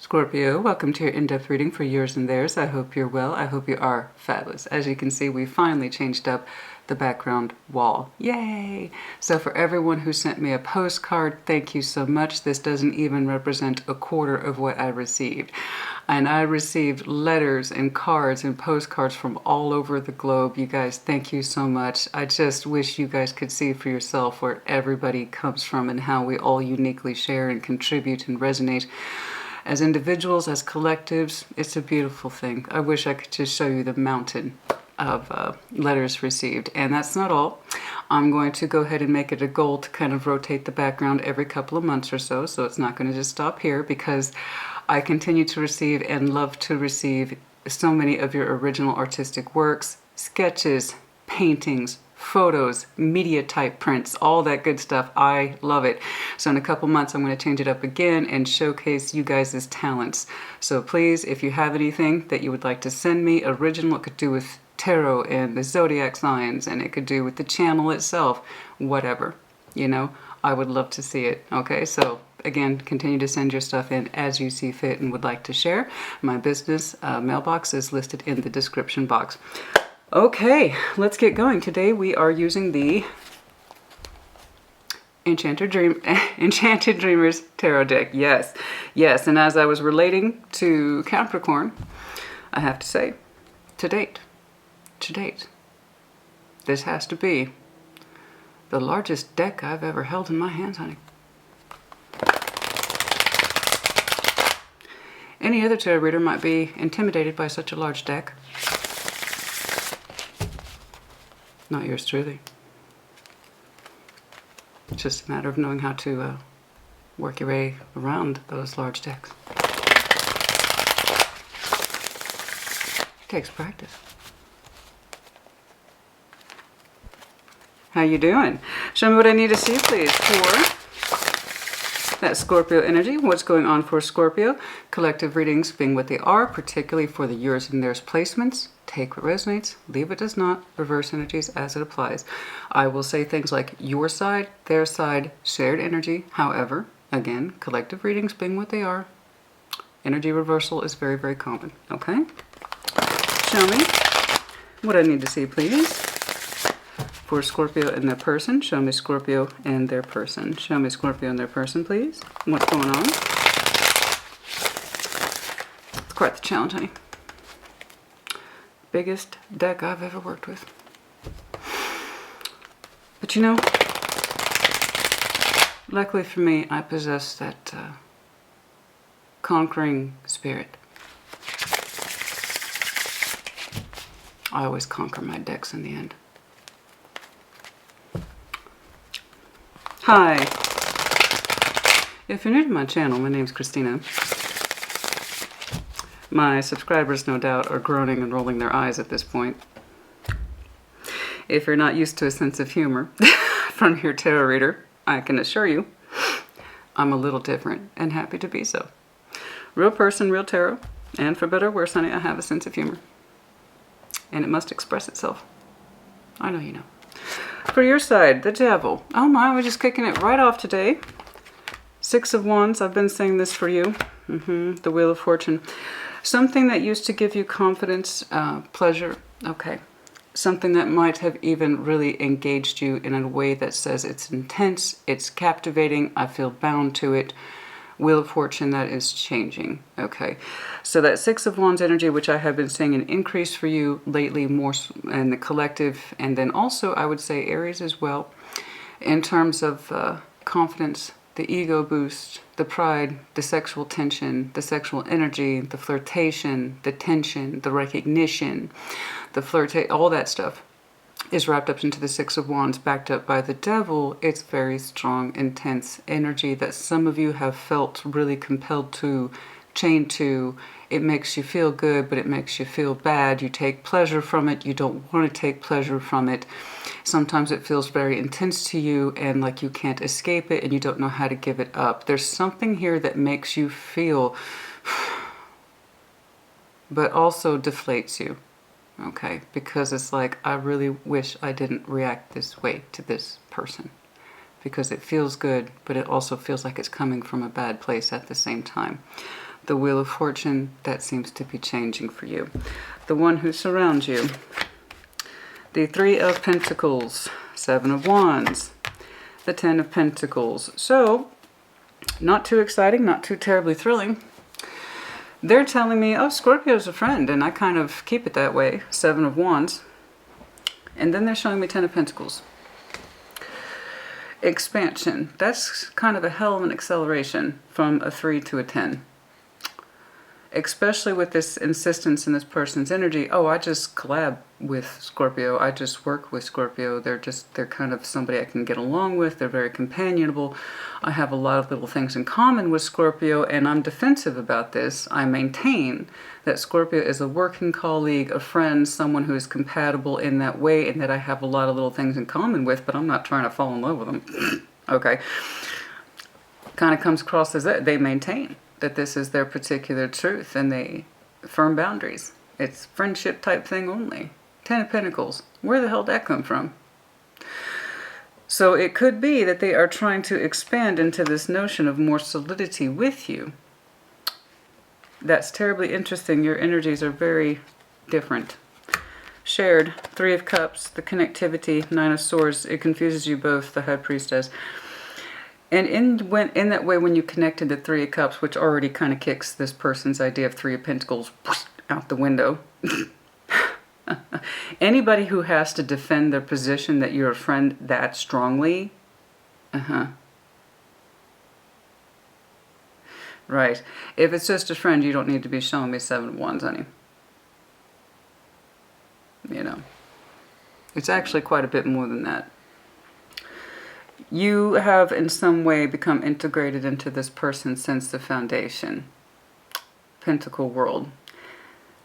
Scorpio, welcome to your in-depth reading for yours and theirs. I hope you're well. I hope you are fabulous. As you can see, we finally changed up the background wall. Yay! So for everyone who sent me a postcard, thank you so much. This doesn't even represent a quarter of what I received. And I received letters and cards and postcards from all over the globe. You guys, thank you so much. I just wish you guys could see for yourself where everybody comes from and how we all uniquely share and contribute and resonate. As individuals, as collectives, it's a beautiful thing. I wish I could just show you the mountain of letters received. And that's not all. I'm going to go ahead and make it a goal to kind of rotate the background every couple of months or so. So it's not going to just stop here, because I continue to receive and love to receive so many of your original artistic works, sketches, paintings, photos, media type prints, all that good stuff. I love it. So in a couple months, I'm going to change it up again and showcase you guys' talents. So please, if you have anything that you would like to send me, original, it could do with tarot and the zodiac signs, and it could do with the channel itself, whatever, you know, I would love to see it. Okay, so again, continue to send your stuff in as you see fit and would like to share. My business mailbox is listed in the description box. Okay, let's get going. Today we are using the Enchanted Dreamers Tarot deck. Yes, yes. And as I was relating to Capricorn, I have to say, to date, this has to be the largest deck I've ever held in my hands, honey. Any other tarot reader might be intimidated by such a large deck. Not yours truly. It's just a matter of knowing how to work your way around those large decks. It takes practice. How you doing? Show me what I need to see, please, for that Scorpio energy. What's going on for Scorpio? Collective readings being what they are, particularly for the yours and theirs placements. Take what resonates, leave what does not, reverse energies as it applies. I will say things like your side, their side, shared energy. However, again, collective readings being what they are, energy reversal is very, very common. Okay? Show me what I need to see, please, for Scorpio and their person. Show me Scorpio and their person. Show me Scorpio and their person, please. What's going on? It's quite the challenge, honey. Biggest deck I've ever worked with. But you know, luckily for me, I possess that conquering spirit. I always conquer my decks in the end. Hi. If you're new to my channel, my name's Christina. My subscribers, no doubt, are groaning and rolling their eyes at this point. If you're not used to a sense of humor from your tarot reader, I can assure you I'm a little different and happy to be so. Real person, real tarot, and for better or worse, honey, I have a sense of humor. And it must express itself. I know you know. For your side, the Devil. Oh my, we're just kicking it right off today. Six of Wands, I've been saying this for you. The Wheel of Fortune. Something that used to give you confidence, pleasure, okay. Something that might have even really engaged you in a way that says it's intense, it's captivating, I feel bound to it. Wheel of Fortune, that is changing, okay. So that Six of Wands energy, which I have been seeing an increase for you lately, more in the collective, and then also I would say Aries as well, in terms of confidence, the ego boost, the pride, the sexual tension, the sexual energy, the flirtation, the tension, the recognition, the all that stuff is wrapped up into the Six of Wands, backed up by the Devil. It's very strong, intense energy that some of you have felt really compelled to, chained to. It makes you feel good, but it makes you feel bad. You take pleasure from it. You don't want to take pleasure from it. Sometimes it feels very intense to you and like you can't escape it and you don't know how to give it up. There's something here that makes you feel, but also deflates you. Okay, because it's like, I really wish I didn't react this way to this person. Because it feels good, but it also feels like it's coming from a bad place at the same time. The Wheel of Fortune, that seems to be changing for you. The one who surrounds you. The Three of Pentacles, Seven of Wands, the Ten of Pentacles. So, not too exciting, not too terribly thrilling. They're telling me, oh, Scorpio's a friend, and I kind of keep it that way. Seven of Wands. And then they're showing me Ten of Pentacles. Expansion. That's kind of a hell of an acceleration from a 3 to a 10. Especially with this insistence in this person's energy. Oh, I just collab with Scorpio. I just work with Scorpio. They're kind of somebody I can get along with. They're very companionable. I have a lot of little things in common with Scorpio, and I'm defensive about this. I maintain that Scorpio is a working colleague, a friend, someone who is compatible in that way, and that I have a lot of little things in common with, but I'm not trying to fall in love with them. Okay. Kind of comes across as that they maintain that this is their particular truth, and they firm boundaries. It's friendship type thing only. Ten of Pentacles. Where the hell did that come from? So it could be that they are trying to expand into this notion of more solidity with you. That's terribly interesting. Your energies are very different. Shared. Three of Cups. The connectivity. Nine of Swords. It confuses you both. The High Priestess. And in that way, when you connected the Three of Cups, which already kind of kicks this person's idea of Three of Pentacles out the window. Anybody who has to defend their position that you're a friend that strongly, right. If it's just a friend, you don't need to be showing me Seven of Wands, honey. You know, it's actually quite a bit more than that. You have in some way become integrated into this person since the foundation. Pentacle world.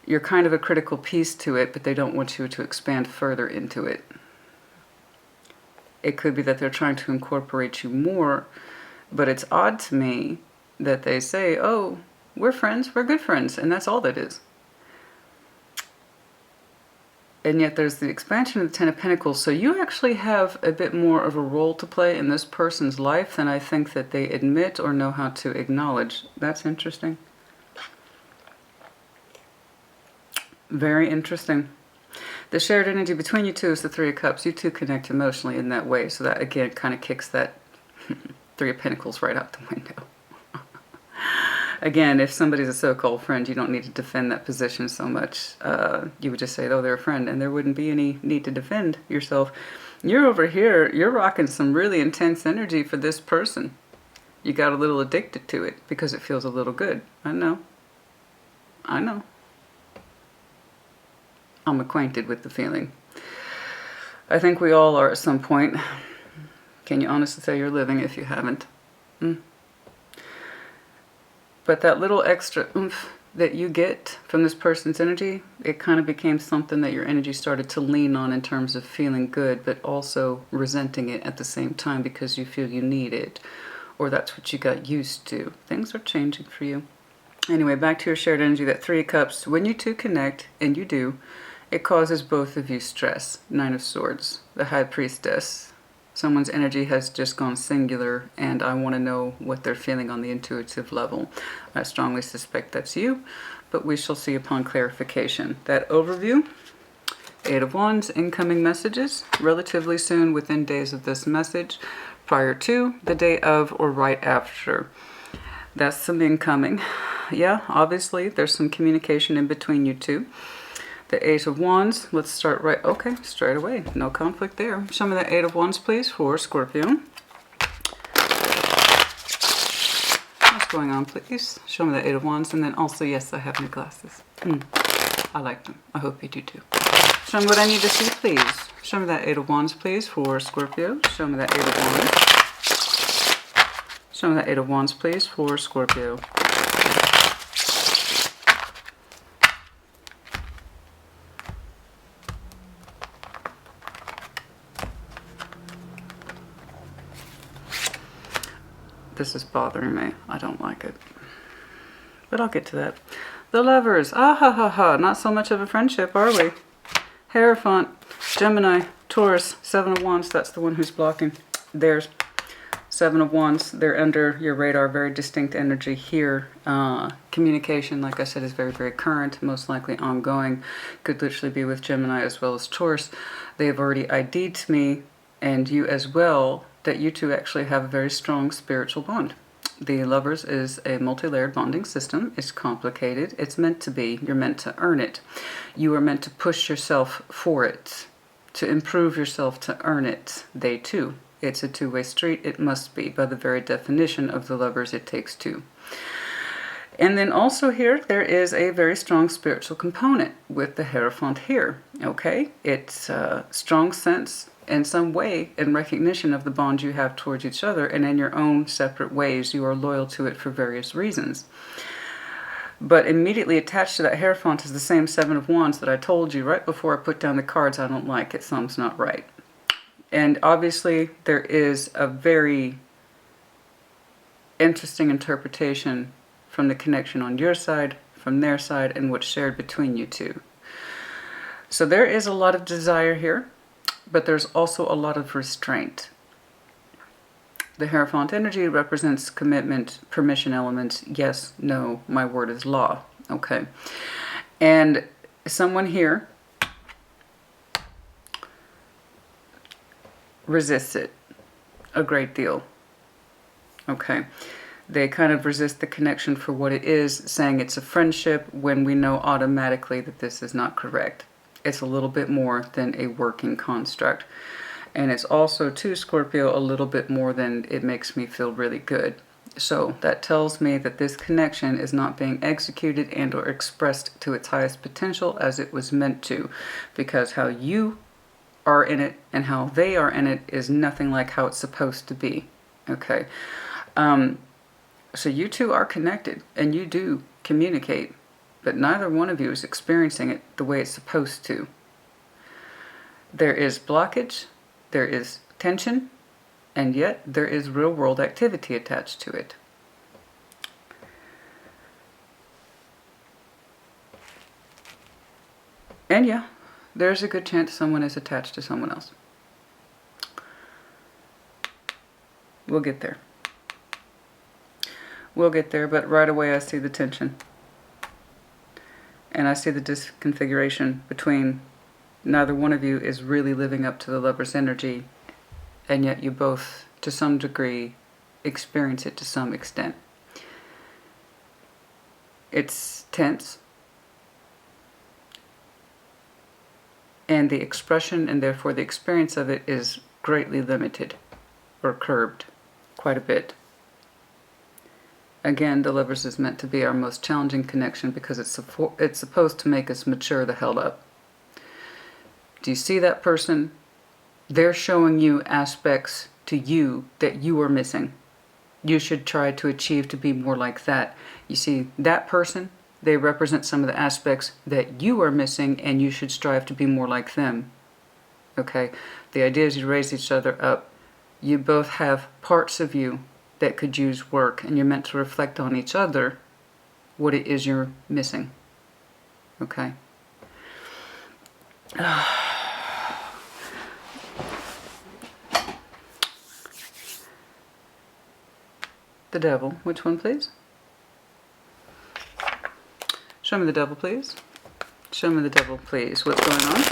You're kind of a critical piece to it, but they don't want you to expand further into it. It could be that they're trying to incorporate you more, but it's odd to me that they say, oh, we're friends, we're good friends, and that's all that is. And yet there's the expansion of the Ten of Pentacles. So you actually have a bit more of a role to play in this person's life than I think that they admit or know how to acknowledge. That's interesting. Very interesting. The shared energy between you two is the Three of Cups. You two connect emotionally in that way. So that, again, kind of kicks that Three of Pentacles right out the window. Again, if somebody's a so-called friend, you don't need to defend that position so much. You would just say, oh, they're a friend, and there wouldn't be any need to defend yourself. You're over here, you're rocking some really intense energy for this person. You got a little addicted to it because it feels a little good. I know. I know. I'm acquainted with the feeling. I think we all are at some point. Can you honestly say you're living if you haven't? But that little extra oomph that you get from this person's energy, it kind of became something that your energy started to lean on in terms of feeling good, but also resenting it at the same time because you feel you need it, or that's what you got used to. Things are changing for you. Anyway, back to your shared energy, that Three of Cups. When you two connect, and you do, it causes both of you stress. Nine of Swords, the High Priestess. Someone's energy has just gone singular, and I want to know what they're feeling on the intuitive level. I strongly suspect that's you, but we shall see upon clarification. That overview, Eight of Wands, incoming messages, relatively soon, within days of this message, prior to, the day of, or right after. That's some incoming. Yeah, obviously, there's some communication in between you two. The Eight of Wands, let's start right, okay, straight away, no conflict there. Show me that Eight of Wands, please, for Scorpio. What's going on, please? Show me that Eight of Wands, and then also, yes, I have new glasses. I like them. I hope you do too. Show me what I need to see, please. Show me that Eight of Wands, please, for Scorpio. Show me that Eight of Wands. Show me that Eight of Wands, please, for Scorpio. This is bothering me. I don't like it. But I'll get to that. The Lovers. Ah ha ha ha. Not so much of a friendship, are we? Hierophant. Gemini. Taurus. Seven of Wands. That's the one who's blocking theirs. Seven of Wands, they're under your radar, very distinct energy here. Communication, like I said, is very, very current, most likely ongoing. Could literally be with Gemini as well as Taurus. They have already ID'd to me, and you as well, that you two actually have a very strong spiritual bond. The Lovers is a multi-layered bonding system. It's complicated. It's meant to be. You're meant to earn it. You are meant to push yourself for it, to improve yourself, to earn it. They too. It's a two-way street. It must be. By the very definition of the Lovers, it takes two. And then also here, there is a very strong spiritual component with the Hierophant here. Okay? It's a strong sense in some way in recognition of the bond you have towards each other, and in your own separate ways you are loyal to it for various reasons. But immediately attached to that Hierophant is the same Seven of Wands that I told you right before I put down the cards. I don't like it. Something's not right. And obviously there is a very interesting interpretation from the connection on your side, from their side, and what's shared between you two. So there is a lot of desire here, but there's also a lot of restraint. The Hierophant energy represents commitment, permission elements, yes, no, my word is law, okay? And someone here resists it a great deal, okay? They kind of resist the connection for what it is, saying it's a friendship when we know automatically that this is not correct. It's a little bit more than a working construct. And it's also, to Scorpio, a little bit more than it makes me feel really good. So that tells me that this connection is not being executed and or expressed to its highest potential as it was meant to. Because how you are in it and how they are in it is nothing like how it's supposed to be. Okay? So you two are connected and you do communicate, but neither one of you is experiencing it the way it's supposed to. There is blockage, there is tension, and yet there is real world activity attached to it. And yeah, there's a good chance someone is attached to someone else. We'll get there. We'll get there, but right away I see the tension. And I see the disconfiguration between neither one of you is really living up to the Lover's energy, and yet you both, to some degree, experience it to some extent. It's tense. And the expression and therefore the experience of it is greatly limited or curbed quite a bit. Again, the Lovers is meant to be our most challenging connection because it's supposed to make us mature the hell up. Do you see that person? They're showing you aspects to you that you are missing. You should try to achieve to be more like that. You see, that person, they represent some of the aspects that you are missing, and you should strive to be more like them. Okay? The idea is you raise each other up. You both have parts of you that could use work, and you're meant to reflect on each other what it is you're missing. Okay? The Devil. Which one, please? Show me the Devil, please. Show me the Devil, please. What's going on?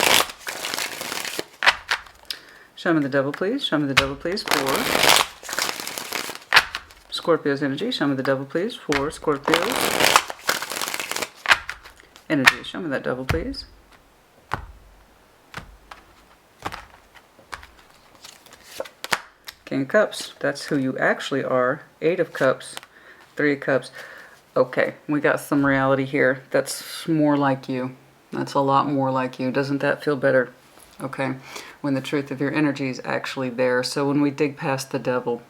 Show me the Devil, please. Show me the Devil, please, for Scorpio's energy. Show me the Devil, please, for Scorpio's energy. Show me that Devil, please. King of Cups. That's who you actually are. Eight of Cups. Three of Cups. Okay, we got some reality here. That's more like you. That's a lot more like you. Doesn't that feel better? Okay, when the truth of your energy is actually there. So when we dig past the Devil,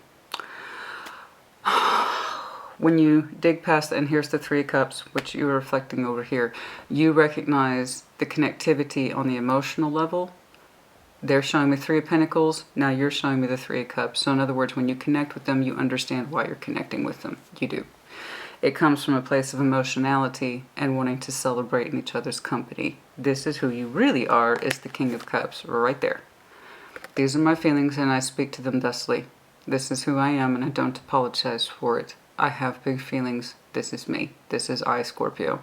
when you dig past, and here's the Three of Cups, which you're reflecting over here, you recognize the connectivity on the emotional level. They're showing me Three of Pentacles. Now you're showing me the Three of Cups. So in other words, when you connect with them, you understand why you're connecting with them. You do. It comes from a place of emotionality and wanting to celebrate in each other's company. This is who you really are, is the King of Cups, right there. These are my feelings and I speak to them thusly. This is who I am, and I don't apologize for it. I have big feelings. This is me. This is I, Scorpio.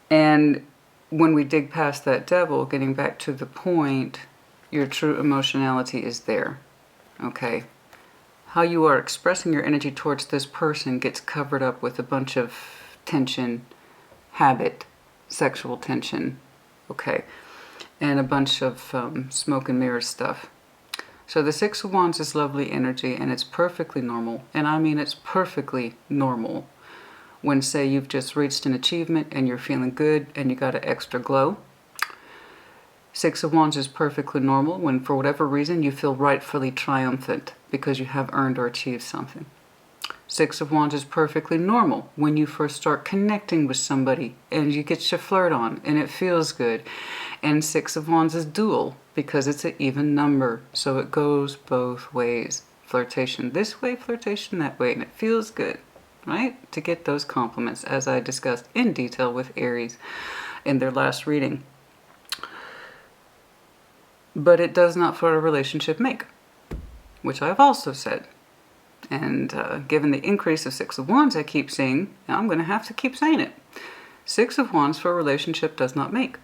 And when we dig past that devil, getting back to the point, your true emotionality is there. Okay? How you are expressing your energy towards this person gets covered up with a bunch of tension, habit, sexual tension, okay? And a bunch of smoke and mirrors stuff. So the Six of Wands is lovely energy, and it's perfectly normal. And I mean it's perfectly normal when, say, you've just reached an achievement and you're feeling good and you got an extra glow. Six of Wands is perfectly normal when, for whatever reason, you feel rightfully triumphant because you have earned or achieved something. Six of Wands is perfectly normal when you first start connecting with somebody and you get your flirt on and it feels good. And Six of Wands is dual because it's an even number, so it goes both ways. Flirtation this way, flirtation that way, and it feels good, right? To get those compliments, as I discussed in detail with Aries in their last reading. But it does not for a relationship make, which I've also said. And given the increase of Six of Wands I keep seeing, I'm going to have to keep saying it. Six of Wands for a relationship does not make.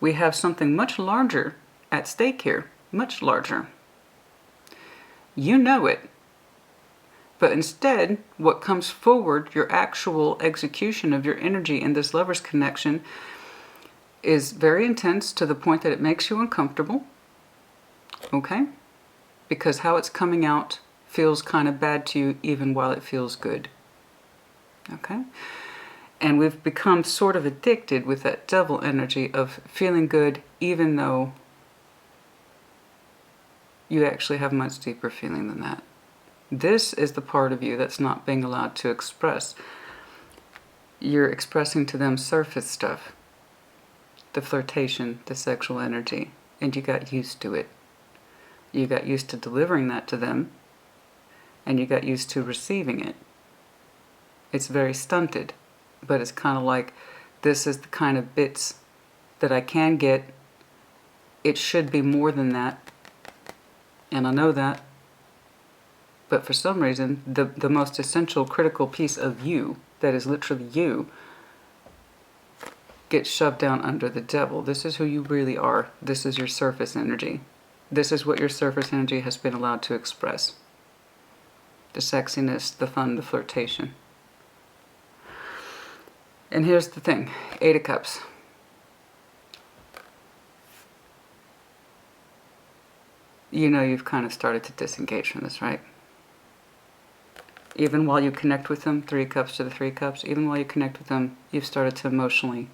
We have something much larger at stake here. Much larger. You know it. But instead, what comes forward, your actual execution of your energy in this lover's connection, is very intense to the point that it makes you uncomfortable. Okay? Because how it's coming out feels kind of bad to you even while it feels good. Okay? And we've become sort of addicted with that devil energy of feeling good even though you actually have much deeper feeling than that. This is the part of you that's not being allowed to express. You're expressing to them surface stuff. The flirtation, the sexual energy, and you got used to it. You got used to delivering that to them, and you got used to receiving it. It's very stunted, but it's kind of like, this is the kind of bits that I can get. It should be more than that, and I know that, but for some reason, the most essential, critical piece of you, that is literally you, gets shoved down under the devil. This is who you really are. This is your surface energy. This is what your surface energy has been allowed to express. The sexiness, the fun, the flirtation. And here's the thing. Eight of Cups. You know you've kind of started to disengage from this, right? Even while you connect with them, Three of Cups to the Three of Cups, even while you connect with them, you've started to emotionally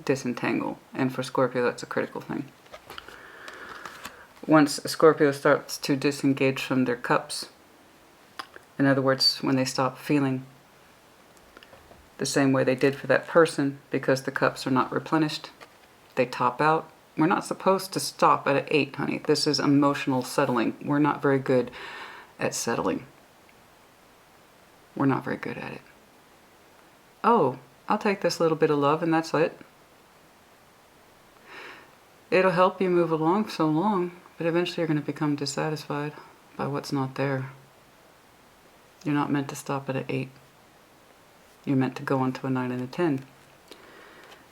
disentangle. And for Scorpio, that's a critical thing. Once a Scorpio starts to disengage from their cups, in other words, when they stop feeling the same way they did for that person because the cups are not replenished, they top out. We're not supposed to stop at an 8, honey. This is emotional settling. We're not very good at settling. We're not very good at it. Oh, I'll take this little bit of love and that's it. It'll help you move along so long, but eventually you're going to become dissatisfied by what's not there. You're not meant to stop at an 8. You're meant to go on to a 9 and a 10.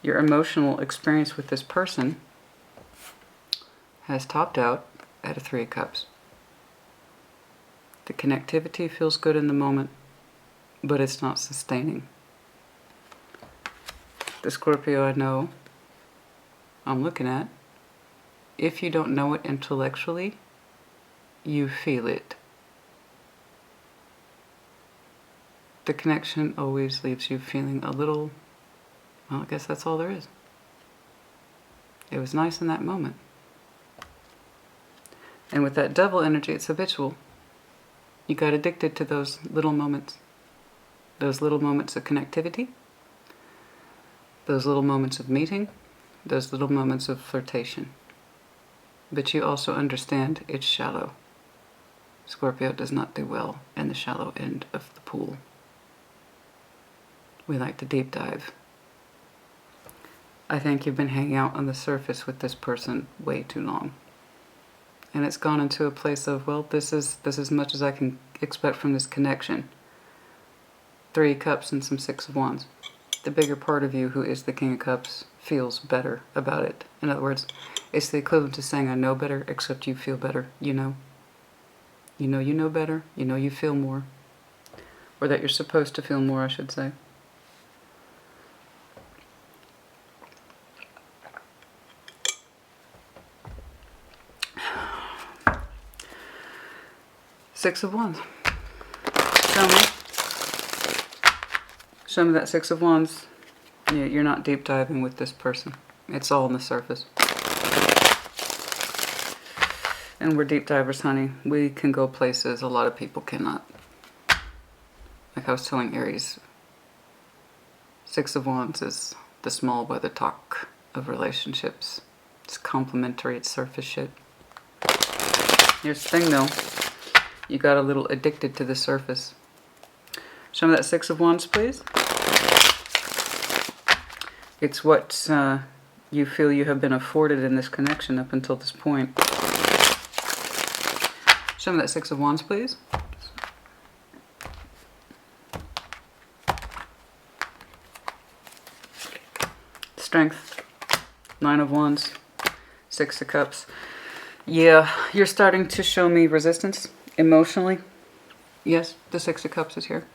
Your emotional experience with this person has topped out at a 3 of Cups. The connectivity feels good in the moment, but it's not sustaining. The Scorpio I know, I'm looking at, if you don't know it intellectually, you feel it. The connection always leaves you feeling a little, well, I guess that's all there is. It was nice in that moment. And with that devil energy, it's habitual. You got addicted to those little moments of connectivity, those little moments of meeting, those little moments of flirtation. But you also understand it's shallow. Scorpio does not do well in the shallow end of the pool. We like to deep dive. I think you've been hanging out on the surface with this person way too long. And it's gone into a place of, well, this is as much as I can expect from this connection. 3 cups and some 6 of wands. The bigger part of you, who is the King of Cups, feels better about it. In other words, it's the equivalent to saying, I know better, except you feel better. You know. You know better. You know you feel more. Or that you're supposed to feel more, I should say. Six of Wands. Show me. Show me that 6 of Wands. You're not deep diving with this person. It's all on the surface. And we're deep divers, honey. We can go places a lot of people cannot. Like I was telling Aries, 6 of Wands is the small weather talk of relationships. It's complimentary, it's surface shit. Here's the thing though. You got a little addicted to the surface. Show me that 6 of Wands, please. It's what you feel you have been afforded in this connection up until this point. Show me that 6 of Wands, please. Strength. 9 of Wands. 6 of Cups. Yeah, you're starting to show me resistance emotionally. Yes, the 6 of Cups is here.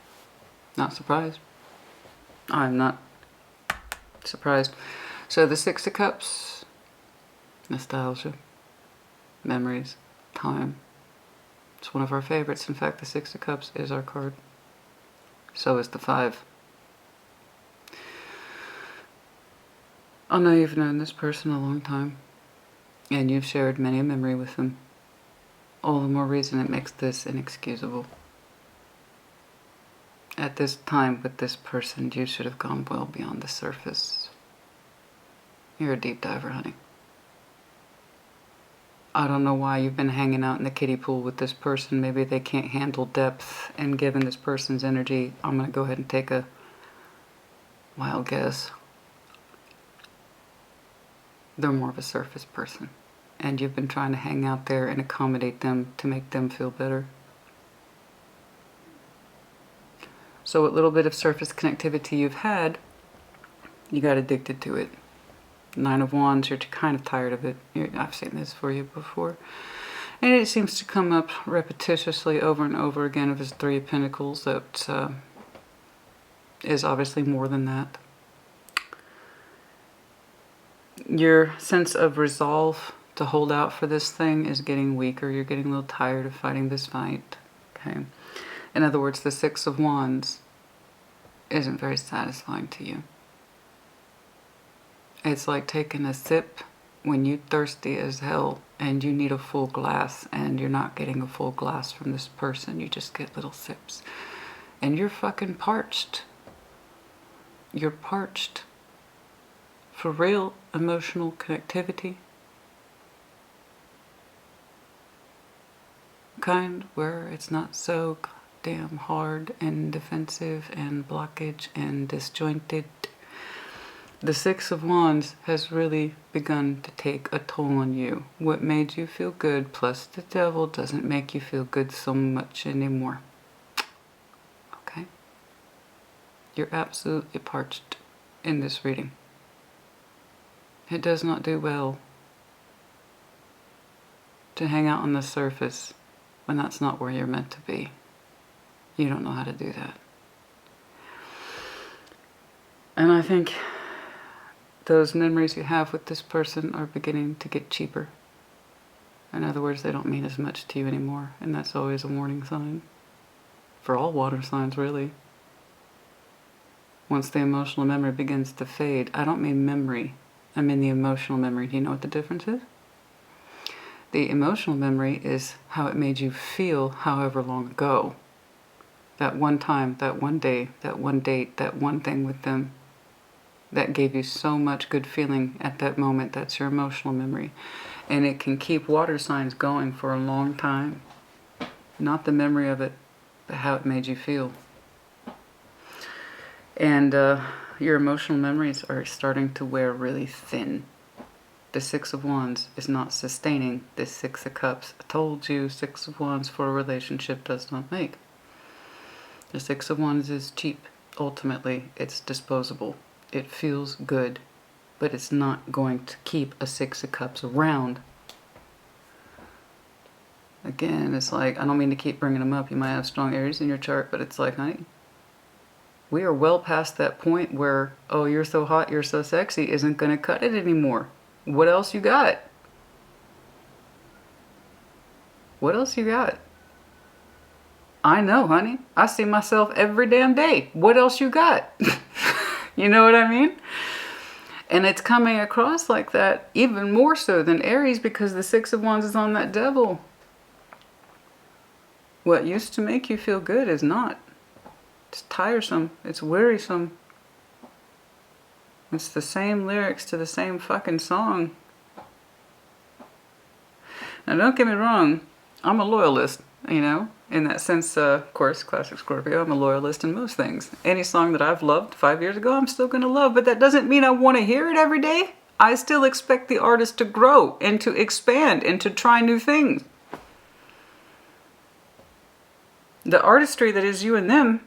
Not surprised. I'm not surprised. So the 6 of Cups, nostalgia, memories, time. It's one of our favorites. In fact, the 6 of Cups is our card. So is the 5. I know you've known this person a long time, and you've shared many a memory with them. All the more reason it makes this inexcusable. At this time with this person, you should have gone well beyond the surface. You're a deep diver, honey. I don't know why you've been hanging out in the kiddie pool with this person. Maybe they can't handle depth, and given this person's energy, I'm going to go ahead and take a wild guess. They're more of a surface person, and you've been trying to hang out there and accommodate them to make them feel better. So what little bit of surface connectivity you've had, you got addicted to it. 9 of Wands, you're kind of tired of it. I've seen this for you before. And it seems to come up repetitiously over and over again of his 3 of Pentacles. That is obviously more than that. Your sense of resolve to hold out for this thing is getting weaker. You're getting a little tired of fighting this fight. Okay. In other words, the 6 of Wands isn't very satisfying to you. It's like taking a sip when you're thirsty as hell and you need a full glass, and you're not getting a full glass from this person. You just get little sips. And you're fucking parched. You're parched. For real emotional connectivity. Kind where it's not so damn hard and defensive and blockage and disjointed. The 6 of Wands has really begun to take a toll on you. What made you feel good plus the devil doesn't make you feel good so much anymore. Okay? You're absolutely parched in this reading. It does not do well to hang out on the surface when that's not where you're meant to be. You don't know how to do that. And I think those memories you have with this person are beginning to get cheaper. In other words, they don't mean as much to you anymore. And that's always a warning sign. For all water signs, really. Once the emotional memory begins to fade, I don't mean memory. I mean the emotional memory. Do you know what the difference is? The emotional memory is how it made you feel however long ago. That one time, that one day, that one date, that one thing with them that gave you so much good feeling at that moment. That's your emotional memory. And it can keep water signs going for a long time. Not the memory of it, but how it made you feel. And your emotional memories are starting to wear really thin. The Six of Wands is not sustaining this Six of Cups. I told you, Six of Wands for a relationship does not make. The Six of Wands is cheap. Ultimately, it's disposable. It feels good, but it's not going to keep a Six of Cups around. Again, it's like, I don't mean to keep bringing them up. You might have strong Aries in your chart, but it's like, honey, we are well past that point where, oh, you're so hot, you're so sexy, isn't going to cut it anymore. What else you got? What else you got? I know, honey. I see myself every damn day. What else you got? You know what I mean? And it's coming across like that even more so than Aries, because the Six of Wands is on that devil. What used to make you feel good is not. It's tiresome. It's wearisome. It's the same lyrics to the same fucking song. Now, don't get me wrong. I'm a loyalist, you know. In that sense, of course, classic Scorpio, I'm a loyalist in most things. Any song that I've loved 5 years ago, I'm still going to love. But that doesn't mean I want to hear it every day. I still expect the artist to grow and to expand and to try new things. The artistry that is you and them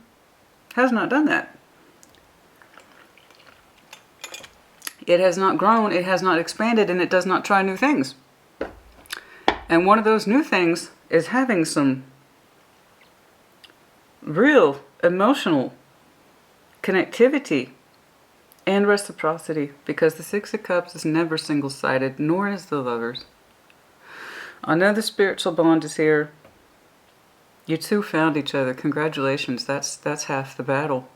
has not done that. It has not grown, it has not expanded, and it does not try new things. And one of those new things is having some real emotional connectivity and reciprocity, because the Six of Cups is never single-sided, nor is the Lovers. I know the spiritual bond is here. You two found each other. Congratulations. That's half the battle.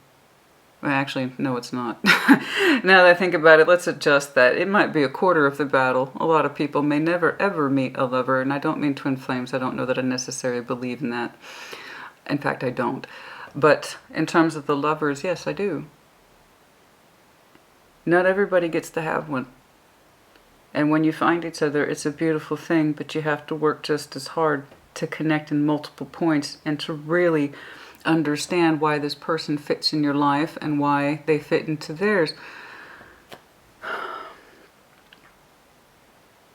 Well, actually, no, it's not. Now that I think about it, let's adjust that. It might be a quarter of the battle. A lot of people may never, ever meet a lover, and I don't mean twin flames. I don't know that I necessarily believe in that. In fact, I don't. But in terms of the lovers, yes, I do. Not everybody gets to have one. And when you find each other, it's a beautiful thing, but you have to work just as hard to connect in multiple points and to really understand why this person fits in your life and why they fit into theirs.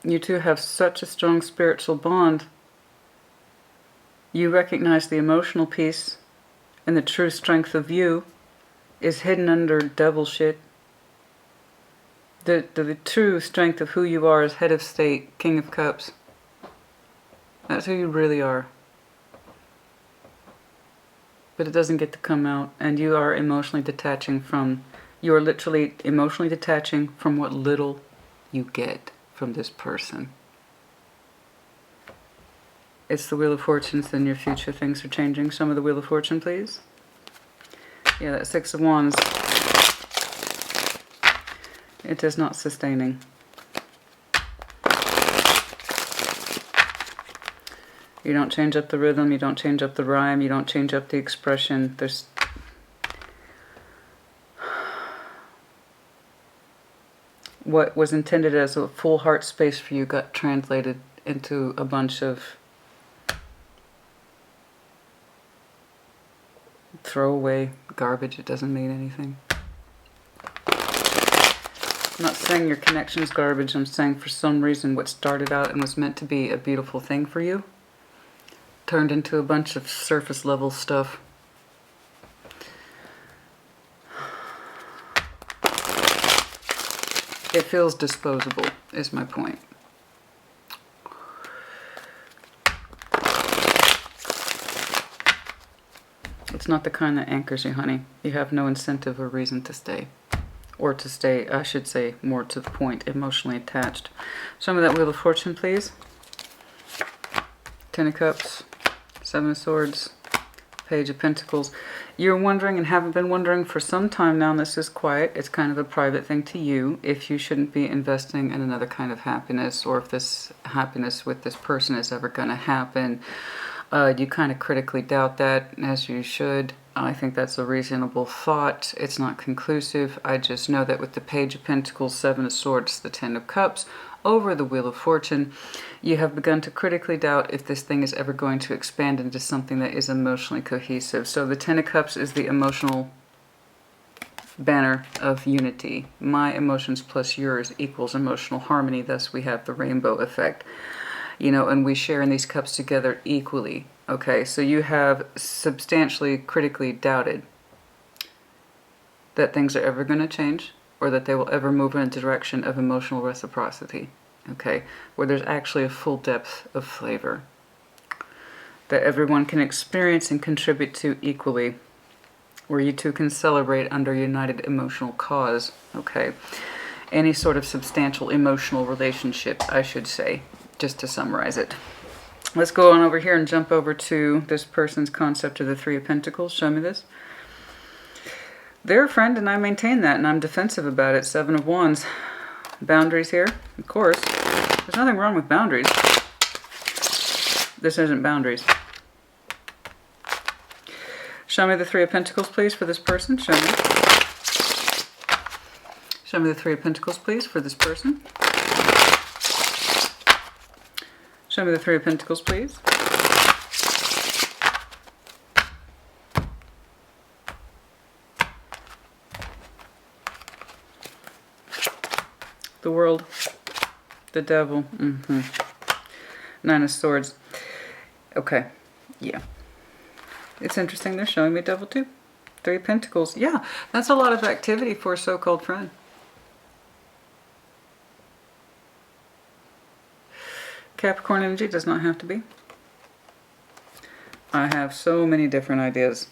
You two have such a strong spiritual bond. You recognize the emotional piece, and the true strength of you is hidden under devil shit. The true strength of who you are as head of state, King of Cups. That's who you really are. But it doesn't get to come out, and you are emotionally detaching from, you are literally emotionally detaching from what little you get from this person. It's the Wheel of Fortune, so in your future things are changing. Some of the Wheel of Fortune, please. Yeah, that Six of Wands. It is not sustaining. You don't change up the rhythm, you don't change up the rhyme, you don't change up the expression. There's what was intended as a full heart space for you got translated into a bunch of throwaway garbage. It doesn't mean anything. I'm not saying your connection's garbage. I'm saying for some reason what started out and was meant to be a beautiful thing for you turned into a bunch of surface level stuff. It feels disposable, is my point. It's not the kind that anchors you, honey. You have no incentive or reason to stay. Or to stay, I should say, more to the point, emotionally attached. Some of that Wheel of Fortune, please. Ten of Cups, Seven of Swords, Page of Pentacles. You're wondering and haven't been wondering for some time now, and this is quiet. It's kind of a private thing to you if you shouldn't be investing in another kind of happiness, or if this happiness with this person is ever going to happen. You kind of critically doubt that, as you should. I think that's a reasonable thought. It's not conclusive. I just know that with the Page of Pentacles, Seven of Swords, the Ten of Cups, over the Wheel of Fortune, you have begun to critically doubt if this thing is ever going to expand into something that is emotionally cohesive. So the Ten of Cups is the emotional banner of unity. My emotions plus yours equals emotional harmony. Thus we have the rainbow effect. You know, and we share in these cups together equally. Okay, so you have substantially, critically doubted that things are ever going to change or that they will ever move in a direction of emotional reciprocity. Okay, where there's actually a full depth of flavor that everyone can experience and contribute to equally, where you two can celebrate under a united emotional cause. Okay, any sort of substantial emotional relationship, I should say, just to summarize it. Let's go on over here and jump over to this person's concept of the Three of Pentacles. Show me this. They're a friend and I maintain that, and I'm defensive about it. Seven of Wands. Boundaries here, of course. There's nothing wrong with boundaries. This isn't boundaries. Show me the Three of Pentacles, please, for this person. Show me. Show me the Three of Pentacles, please, for this person. Show me the Three of Pentacles, please. The World. The Devil. Nine of Swords. Okay. Yeah. It's interesting. They're showing me Devil too. Three of Pentacles. Yeah. That's a lot of activity for a so-called friend. Capricorn energy does not have to be. I have so many different ideas.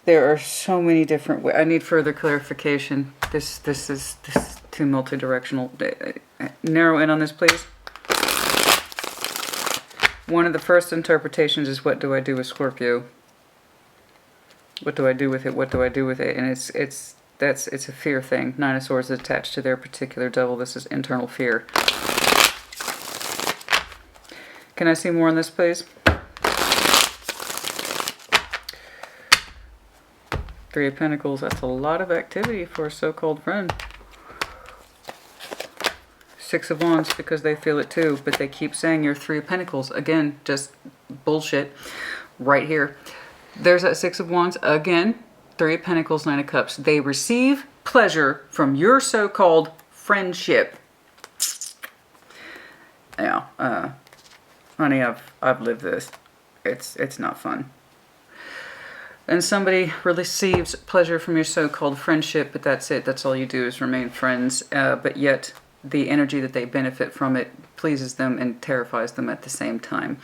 There are so many different ways. I need further clarification. This is too multi-directional. Narrow in on this, please. One of the first interpretations is, what do I do with Scorpio? What do I do with it? What do I do with it? And it's a fear thing. Nine of Swords is attached to their particular devil. This is internal fear. Can I see more on this, please? Three of Pentacles. That's a lot of activity for a so-called friend. Six of Wands, because they feel it too, but they keep saying you're Three of Pentacles. Again, just bullshit right here. There's that Six of Wands. Again, Three of Pentacles, Nine of Cups. They receive pleasure from your so-called friendship. Yeah, honey, I've lived this. It's not fun. And somebody receives pleasure from your so-called friendship, but that's it. That's all you do is remain friends. But yet the energy that they benefit from it pleases them and terrifies them at the same time.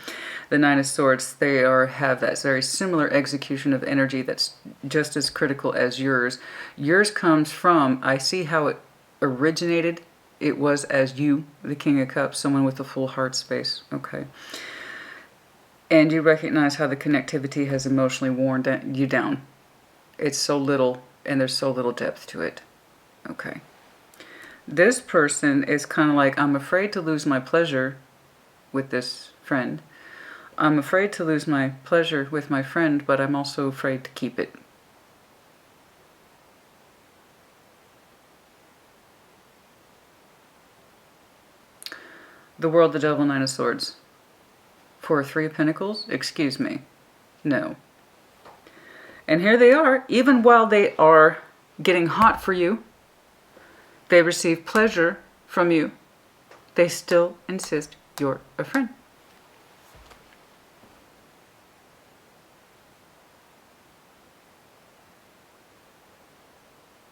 The Nine of Swords, they have that very similar execution of energy that's just as critical as yours. Yours comes from, I see how it originated. It was as you, the King of Cups, someone with a full heart space. Okay. And you recognize how the connectivity has emotionally worn you down. It's so little, and there's so little depth to it. Okay. This person is kind of like, I'm afraid to lose my pleasure with this friend. I'm afraid to lose my pleasure with my friend, but I'm also afraid to keep it. The World, the Devil, Nine of Swords. For Three of Pentacles? Excuse me. No. And here they are, even while they are getting hot for you, they receive pleasure from you, they still insist you're a friend.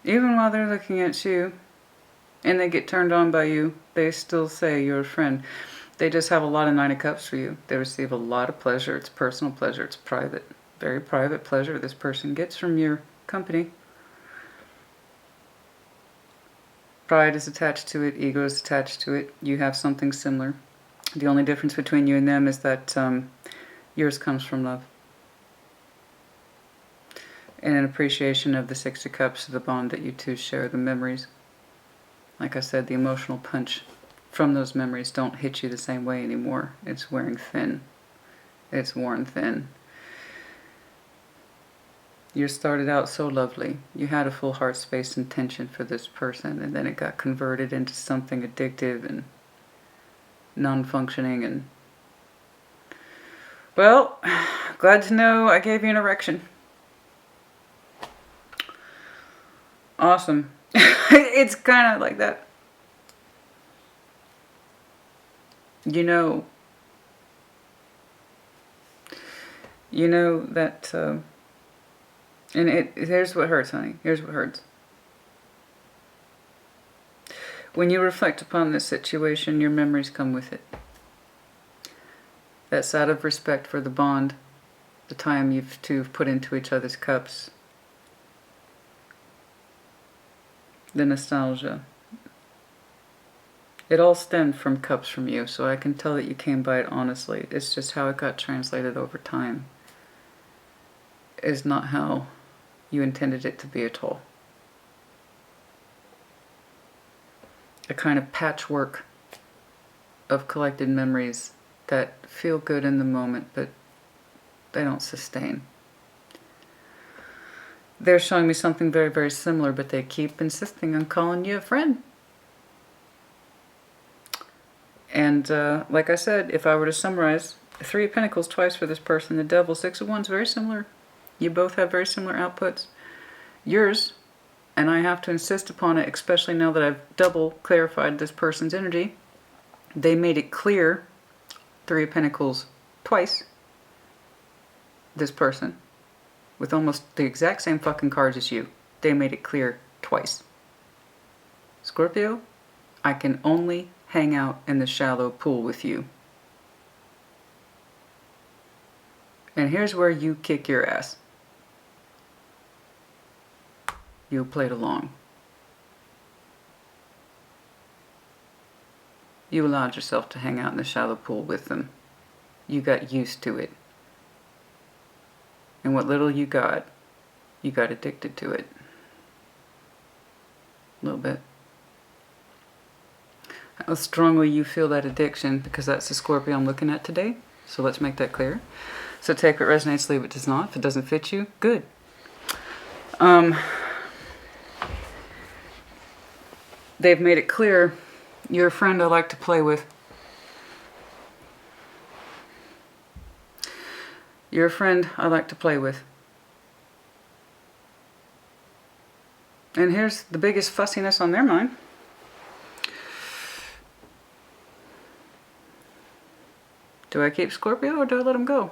Even while they're looking at you and they get turned on by you, they still say you're a friend. They just have a lot of Nine of Cups for you. They receive a lot of pleasure. It's personal pleasure. It's private. Very private pleasure this person gets from your company. Pride is attached to it. Ego is attached to it. You have something similar. The only difference between you and them is that yours comes from love. And an appreciation of the Six of Cups, the bond that you two share, the memories. Like I said, the emotional punch from those memories don't hit you the same way anymore. It's wearing thin. It's worn thin. You started out so lovely. You had a full heart space intention for this person, and then it got converted into something addictive and non-functioning, and Well, glad to know I gave you an erection. Awesome. It's kind of like that. You know that, and here's what hurts, honey. Here's what hurts. When you reflect upon this situation, your memories come with it. That's out of respect for the bond, the time you've two put into each other's cups, the nostalgia. It all stemmed from cups from you, so I can tell that you came by it honestly. It's just how it got translated over time is not how you intended it to be at all. A kind of patchwork of collected memories that feel good in the moment, but they don't sustain. They're showing me something very, very similar, but they keep insisting on calling you a friend. And like I said, if I were to summarize, Three of Pentacles twice for this person, the Devil, Six of Wands, very similar. You both have very similar outputs. Yours, and I have to insist upon it, especially now that I've double clarified this person's energy, they made it clear, Three of Pentacles twice, this person, with almost the exact same fucking cards as you. They made it clear twice. Scorpio, I can only hang out in the shallow pool with you. And here's where you kick your ass. You played along. You allowed yourself to hang out in the shallow pool with them. You got used to it. And what little you got addicted to it. A little bit. How strongly you feel that addiction, because that's the Scorpio I'm looking at today. So let's make that clear. So take what resonates, leave what does not. If it doesn't fit you, good. They've made it clear, you're a friend I like to play with. You're a friend I like to play with. And here's the biggest fussiness on their mind. Do I keep Scorpio or do I let him go?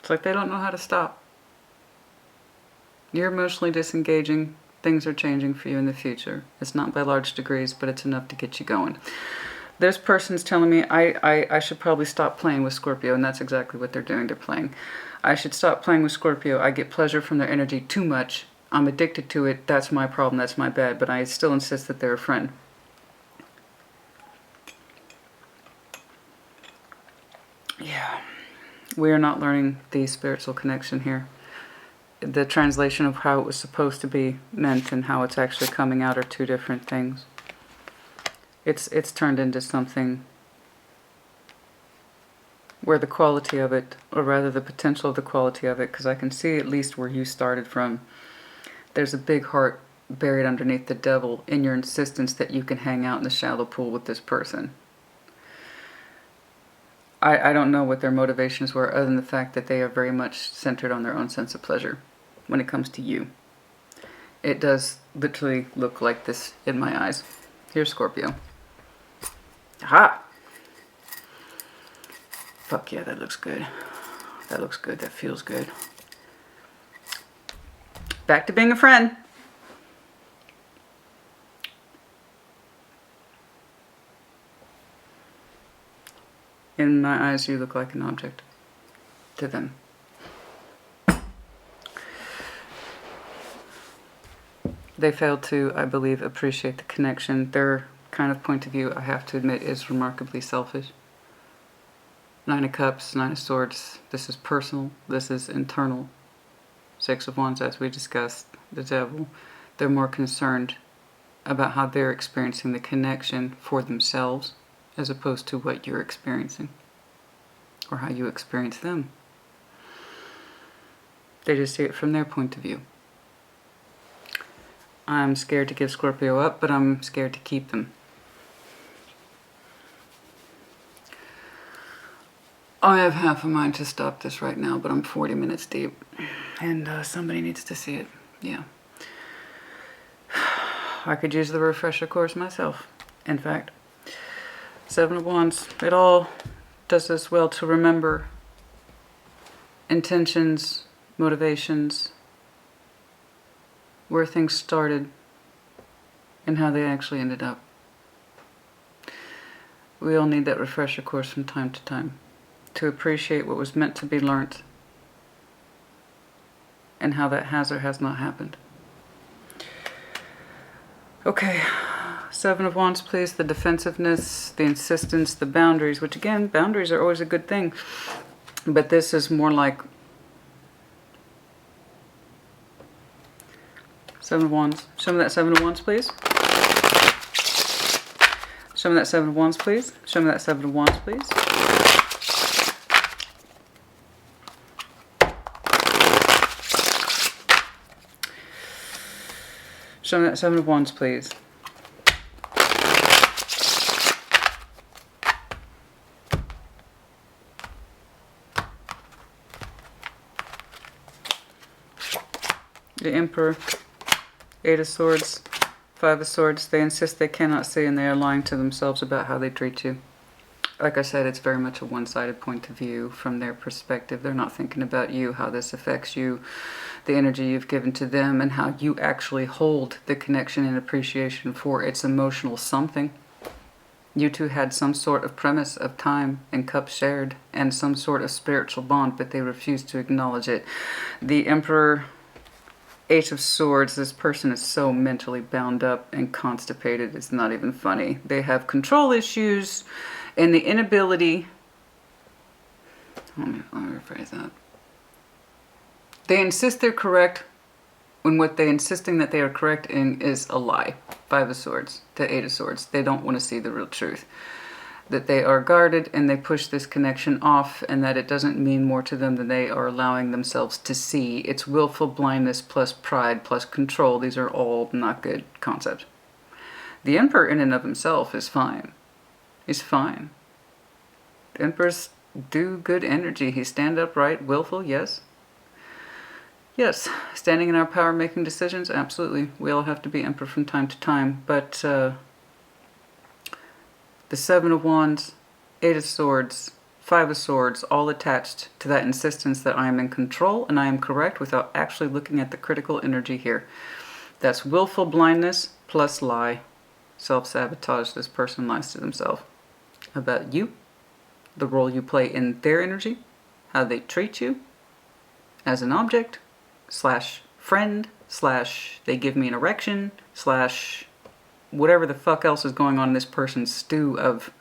It's like they don't know how to stop. You're emotionally disengaging. Things are changing for you in the future. It's not by large degrees, but it's enough to get you going. This person's telling me I should probably stop playing with Scorpio, and that's exactly what they're doing. They're playing. I should stop playing with Scorpio. I get pleasure from their energy too much. I'm addicted to it. That's my problem. That's my bad. But I still insist that they're a friend. Yeah. We are not learning the spiritual connection here. The translation of how it was supposed to be meant and how it's actually coming out are two different things. It's turned into something where the quality of it, or rather the potential of the quality of it, because I can see at least where you started from, there's a big heart buried underneath the Devil in your insistence that you can hang out in the shallow pool with this person. I don't know what their motivations were other than the fact that they are very much centered on their own sense of pleasure when it comes to you. It does literally look like this in my eyes. Here's Scorpio. Aha! Fuck yeah, that looks good. That looks good. That feels good. Back to being a friend. In my eyes, you look like an object to them. They fail to, I believe, appreciate the connection. Their kind of point of view, I have to admit, is remarkably selfish. Nine of Cups, Nine of Swords. This is personal. This is internal. Six of Wands, as we discussed, the Devil. They're more concerned about how they're experiencing the connection for themselves as opposed to what you're experiencing or how you experience them. They just see it from their point of view. I'm scared to give Scorpio up, but I'm scared to keep them. I have half a mind to stop this right now, but I'm 40 minutes deep. And somebody needs to see it. Yeah. I could use the refresher course myself, in fact. Seven of Wands. It all does us well to remember intentions, motivations, where things started, and how they actually ended up. We all need that refresher course from time to time to appreciate what was meant to be learnt and how that has or has not happened. Okay, Seven of Wands, please. The defensiveness, the insistence, the boundaries, which again, boundaries are always a good thing. But this is more like Seven of Wands. Show me that Seven of Wands, please. Show me that Seven of Wands, please. Show me that Seven of Wands, please. Show me that Seven of Wands, please. The Emperor, Eight of Swords, Five of Swords. They insist they cannot see, and they are lying to themselves about how they treat you. Like I said, it's very much a one-sided point of view from their perspective. They're not thinking about you, how this affects you, the energy you've given to them, and how you actually hold the connection and appreciation for its emotional something. You two had some sort of premise of time and cups shared and some sort of spiritual bond, but they refused to acknowledge it. The Emperor, Eight of Swords, this person is so mentally bound up and constipated, it's not even funny. They have control issues and the inability, let me rephrase that. They insist they're correct when what they're insisting that they are correct in is a lie. Five of Swords to Eight of Swords. They don't want to see the real truth. That they are guarded and they push this connection off, and that it doesn't mean more to them than they are allowing themselves to see. It's willful blindness plus pride plus control. These are all not good concepts. The Emperor in and of himself is fine. He's fine. The Emperors do good energy. He stand upright, willful, yes. Yes, standing in our power, making decisions, absolutely. We all have to be Emperor from time to time, but the Seven of Wands, Eight of Swords, Five of Swords, all attached to that insistence that I am in control and I am correct without actually looking at the critical energy here. That's willful blindness plus lie. Self-sabotage. This person lies to themselves about you, the role you play in their energy, how they treat you as an object, slash friend, slash they give me an erection, slash whatever the fuck else is going on in this person's stew of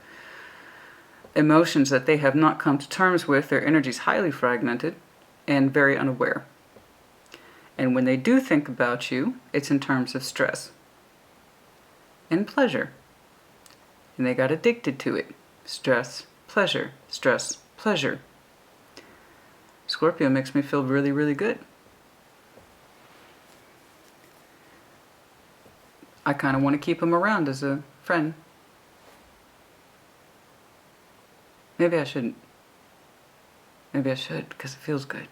emotions that they have not come to terms with. Their energy is highly fragmented and very unaware. And when they do think about you, it's in terms of stress and pleasure. And they got addicted to it. Stress, pleasure, stress, pleasure. Scorpio makes me feel really, really good. I kind of want to keep him around as a friend. Maybe I shouldn't. Maybe I should, because it feels good.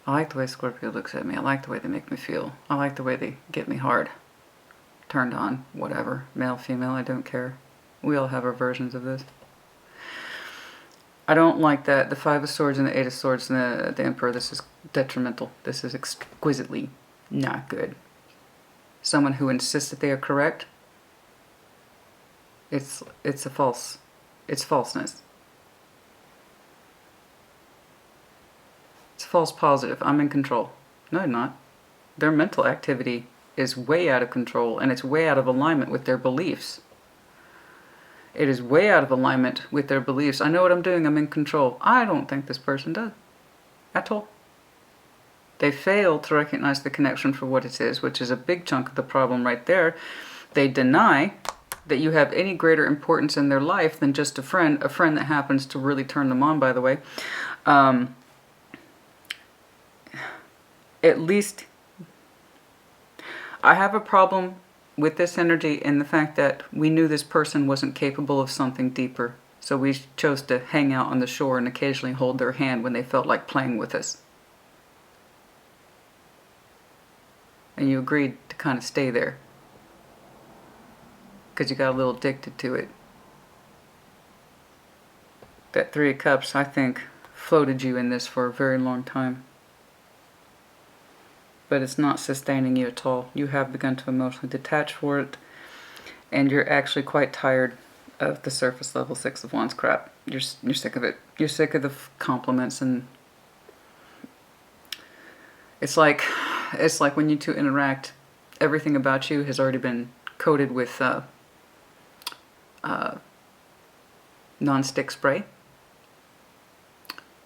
I like the way Scorpio looks at me. I like the way they make me feel. I like the way they get me hard. Turned on, whatever. Male, female, I don't care. We all have our versions of this. I don't like that. The Five of Swords and the Eight of Swords and the Emperor, this is detrimental. This is exquisitely not good. Someone who insists that they are correct, it's falseness. It's false positive. I'm in control. No, I'm not. Their mental activity is way out of control, and it's way out of alignment with their beliefs. It is way out of alignment with their beliefs. I know what I'm doing. I'm in control. I don't think this person does. At all. They fail to recognize the connection for what it is, which is a big chunk of the problem right there. They deny that you have any greater importance in their life than just a friend that happens to really turn them on, by the way. At least, I have a problem with this energy in the fact that we knew this person wasn't capable of something deeper. So we chose to hang out on the shore and occasionally hold their hand when they felt like playing with us. And you agreed to kind of stay there because you got a little addicted to it. That Three of Cups, I think, floated you in this for a very long time. But it's not sustaining you at all. You have begun to emotionally detach for it, and you're actually quite tired of the surface level Six of Wands crap. You're sick of it. You're sick of the compliments, and it's like when you two interact, everything about you has already been coated with non-stick spray.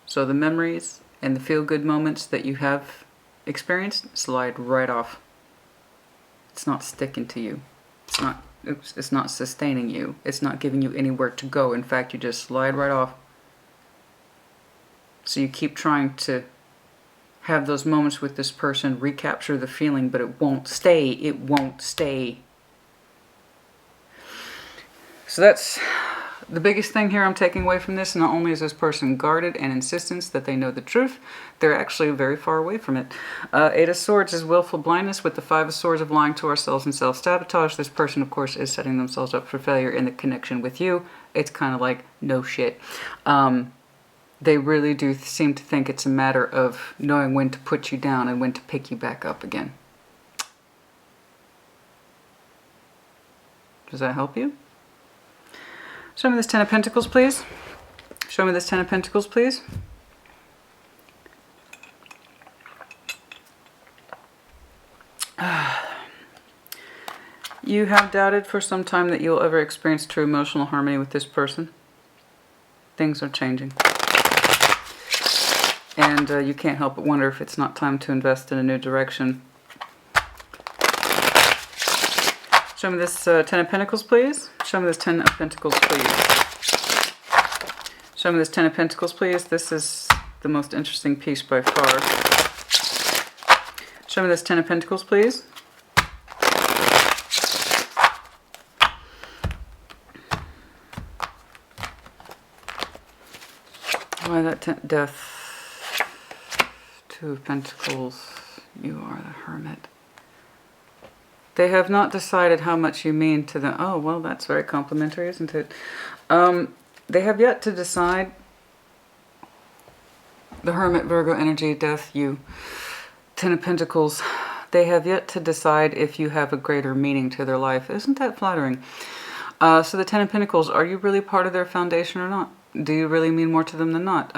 So the memories and the feel-good moments that you have experienced slide right off. It's not sticking to you. It's not sustaining you. It's not giving you anywhere to go. In fact, you just slide right off. So you keep trying to have those moments with this person, recapture the feeling, but it won't stay. It won't stay. So that's the biggest thing here I'm taking away from this. Not only is this person guarded and insistence that they know the truth, they're actually very far away from it. Eight of Swords is willful blindness with the Five of Swords of lying to ourselves and self-sabotage. This person, of course, is setting themselves up for failure in the connection with you. It's kind of like, no shit. They really do seem to think it's a matter of knowing when to put you down and when to pick you back up again. Does that help you? Show me this Ten of Pentacles, please. Show me this Ten of Pentacles, please. You have doubted for some time that you'll ever experience true emotional harmony with this person. Things are changing. And you can't help but wonder if it's not time to invest in a new direction. Show me this Ten of Pentacles, please. Show me this Ten of Pentacles, please. Show me this Ten of Pentacles, please. This is the most interesting piece by far. Show me this Ten of Pentacles, please. Why that Death? Two of Pentacles. You are the Hermit. They have not decided how much you mean to them. Oh, well, that's very complimentary, isn't it? They have yet to decide. The Hermit, Virgo energy, Death, you. Ten of Pentacles. They have yet to decide if you have a greater meaning to their life. Isn't that flattering? So the Ten of Pentacles, are you really part of their foundation or not? Do you really mean more to them than not?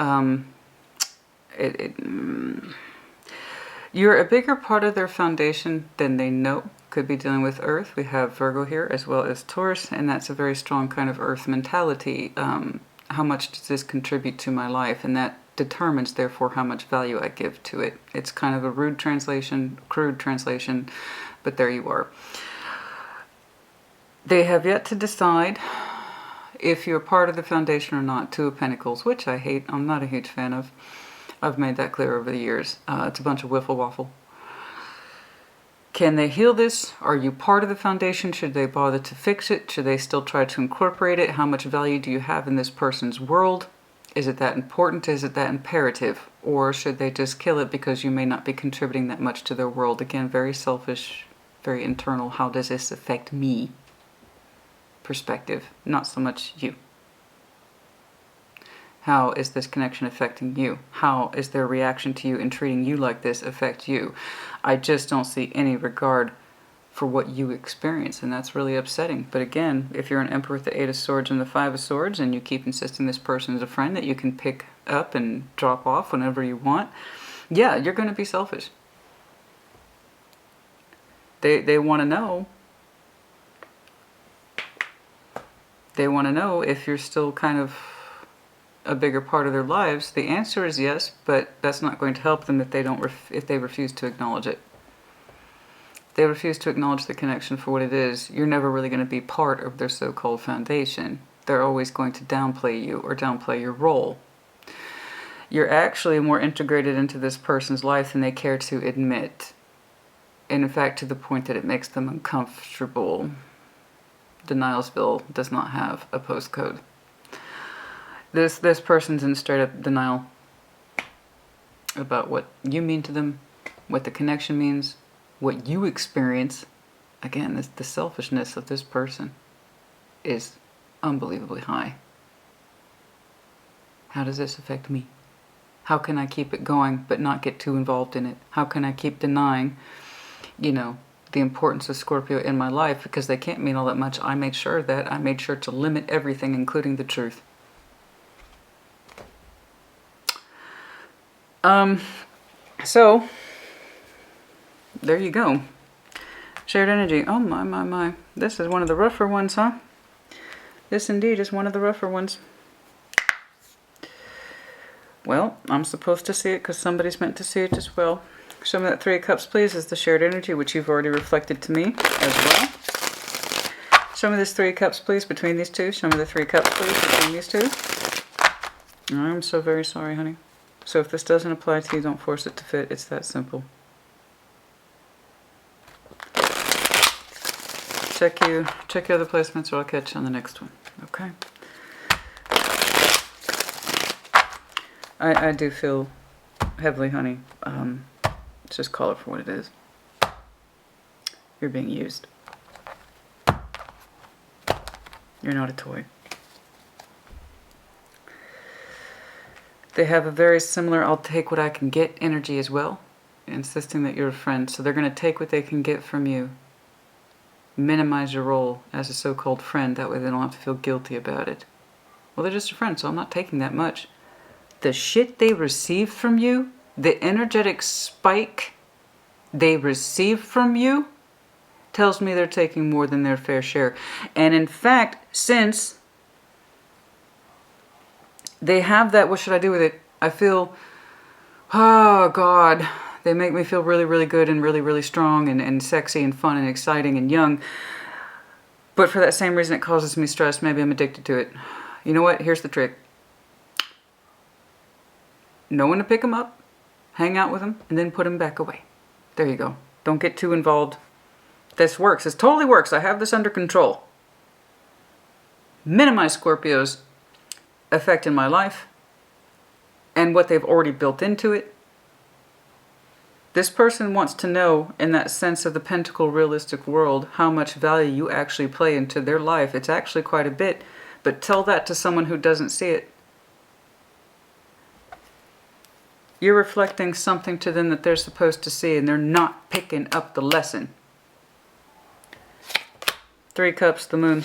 You're a bigger part of their foundation than they know. Could be dealing with Earth. We have Virgo here as well as Taurus, and that's a very strong kind of Earth mentality. How much does this contribute to my life? And that determines, therefore, how much value I give to it. It's kind of a rude translation, crude translation, but there you are. They have yet to decide if you're part of the foundation or not. Two of Pentacles, which I hate. I'm not a huge fan of. I've made that clear over the years. It's a bunch of wiffle waffle. Can they heal this? Are you part of the foundation? Should they bother to fix it? Should they still try to incorporate it? How much value do you have in this person's world? Is it that important? Is it that imperative? Or should they just kill it because you may not be contributing that much to their world? Again, very selfish, very internal. How does this affect me? Perspective, not so much you. How is this connection affecting you? How is their reaction to you and treating you like this affect you? I just don't see any regard for what you experience, and that's really upsetting. But again, if you're an Emperor with the Eight of Swords and the Five of Swords, and you keep insisting this person is a friend that you can pick up and drop off whenever you want, yeah, you're going to be selfish. They want to know. They want to know if you're still kind of a bigger part of their lives. The answer is yes, but that's not going to help them if they refuse to acknowledge it. If they refuse to acknowledge the connection for what it is, you're never really going to be part of their so-called foundation. They're always going to downplay you or downplay your role. You're actually more integrated into this person's life than they care to admit. And in fact, to the point that it makes them uncomfortable. Denialsville does not have a postcode. This person's in straight up denial about what you mean to them, what the connection means, what you experience. Again, the selfishness of this person is unbelievably high. How does this affect me? How can I keep it going but not get too involved in it? How can I keep denying, you know, the importance of Scorpio in my life because they can't mean all that much? I made sure that I made sure to limit everything, including the truth. So there you go. Shared energy. Oh my. This is one of the rougher ones, huh? This indeed is one of the rougher ones. Well, I'm supposed to see it because somebody's meant to see it as well. Show me that Three of Cups, please, as the shared energy, which you've already reflected to me as well. Show me this Three of Cups, please, between these two. Show me the Three of Cups, please, between these two. I'm so very sorry, honey. So if this doesn't apply to you, don't force it to fit. It's that simple. Check your other placements, or I'll catch you on the next one. Okay. I do feel heavily, honey. Just call it for what it is. You're being used. You're not a toy. They have a very similar I'll take what I can get energy as well, insisting that you're a friend. So they're going to take what they can get from you. Minimize your role as a so-called friend. That way they don't have to feel guilty about it. Well, they're just a friend, so I'm not taking that much. The shit they receive from you, the energetic spike they receive from you, tells me they're taking more than their fair share. And in fact, since they have that, what should I do with it? I feel, oh God, they make me feel really, really good and really, really strong and sexy and fun and exciting and young. But for that same reason, it causes me stress. Maybe I'm addicted to it. You know what? Here's the trick. Know when to pick them up, hang out with them, and then put them back away. There you go. Don't get too involved. This works. This totally works. I have this under control. Minimize Scorpio's effect in my life and what they've already built into it. This person wants to know, in that sense of the pentacle realistic world, how much value you actually play into their life. It's actually quite a bit, but tell that to someone who doesn't see it. You're reflecting something to them that they're supposed to see, and they're not picking up the lesson. Three of Cups, the Moon,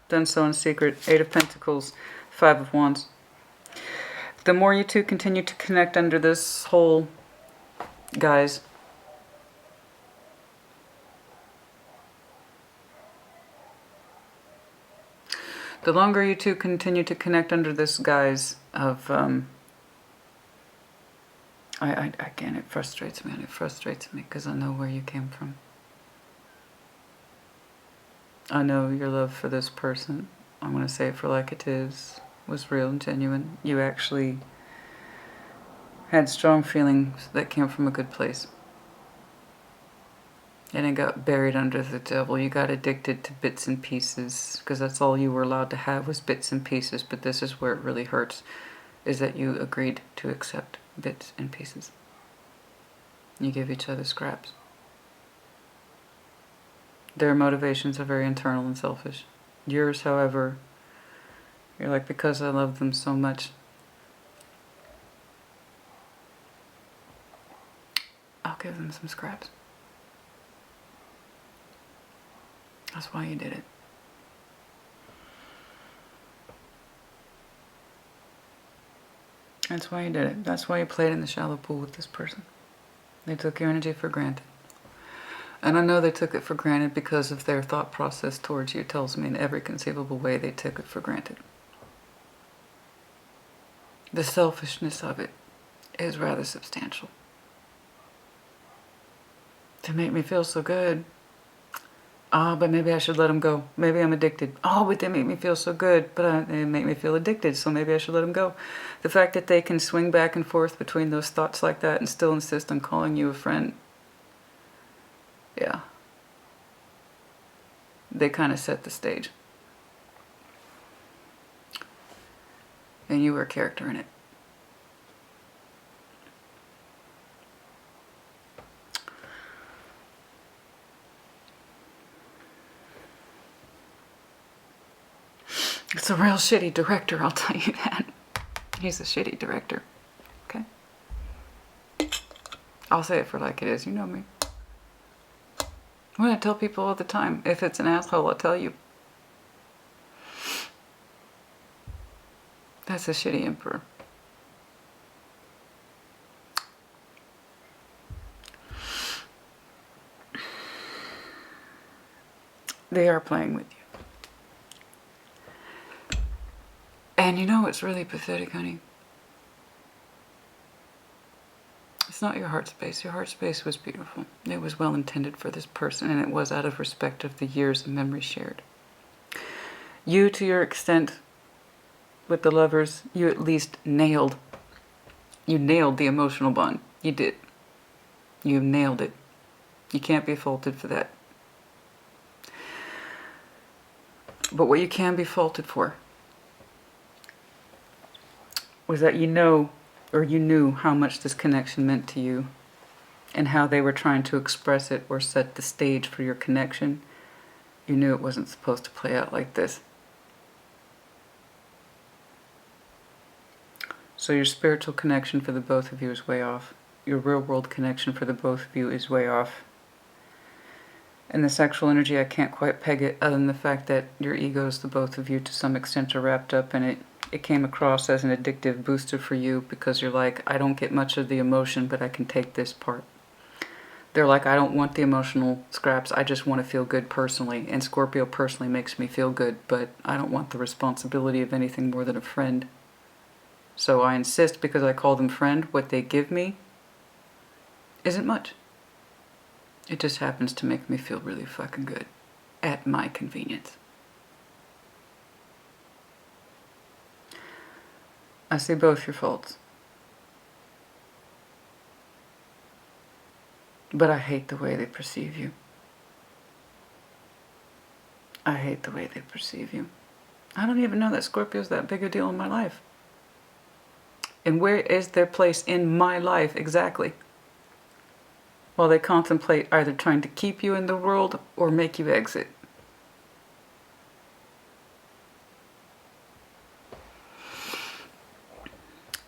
done so in secret. Eight of Pentacles, Five of Wands. The more you two continue to connect under this whole, guys, the longer you two continue to connect under this guise of, again, it frustrates me, and it frustrates me because I know where you came from. I know your love for this person, I'm going to say it for like it is, was real and genuine. You actually had strong feelings that came from a good place. And it got buried under the devil. You got addicted to bits and pieces because that's all you were allowed to have was bits and pieces. But this is where it really hurts, is that you agreed to accept bits and pieces. You give each other scraps. Their motivations are very internal and selfish. Yours, however, you're like, because I love them so much, I'll give them some scraps. That's why you did it. That's why you did it. That's why you played in the shallow pool with this person. They took your energy for granted. And I know they took it for granted because of their thought process towards you. It tells me in every conceivable way they took it for granted. The selfishness of it is rather substantial. They make me feel so good. Oh, but maybe I should let them go. Maybe I'm addicted. Oh, but they make me feel so good. But they make me feel addicted, so maybe I should let them go. The fact that they can swing back and forth between those thoughts like that and still insist on calling you a friend Yeah. They kind of set the stage. And you were a character in it. It's a real shitty director, I'll tell you that. He's a shitty director. Okay? I'll say it for like it is. You know me. Well, I tell people all the time, if it's an asshole, I'll tell you. That's a shitty emperor. They are playing with you. And you know what's really pathetic, honey? It's not your heart space. Your heart space was beautiful. It was well intended for this person, and it was out of respect of the years of memory shared. You, to your extent, with the lovers, you at least nailed. You nailed the emotional bond. You did. You nailed it. You can't be faulted for that. But what you can be faulted for was that you know, or you knew how much this connection meant to you and how they were trying to express it or set the stage for your connection. You knew it wasn't supposed to play out like this. So your spiritual connection for the both of you is way off. Your real world connection for the both of you is way off. And the sexual energy, I can't quite peg it other than the fact that your egos, the both of you, to some extent are wrapped up in it. It came across as an addictive booster for you because you're like, I don't get much of the emotion, but I can take this part. They're like, I don't want the emotional scraps. I just want to feel good personally. And Scorpio personally makes me feel good, but I don't want the responsibility of anything more than a friend. So I insist, because I call them friend, what they give me isn't much. It just happens to make me feel really fucking good at my convenience. I see both your faults. But I hate the way they perceive you. I hate the way they perceive you. I don't even know that Scorpio's that big a deal in my life. And where is their place in my life exactly? While they contemplate either trying to keep you in the world or make you exit.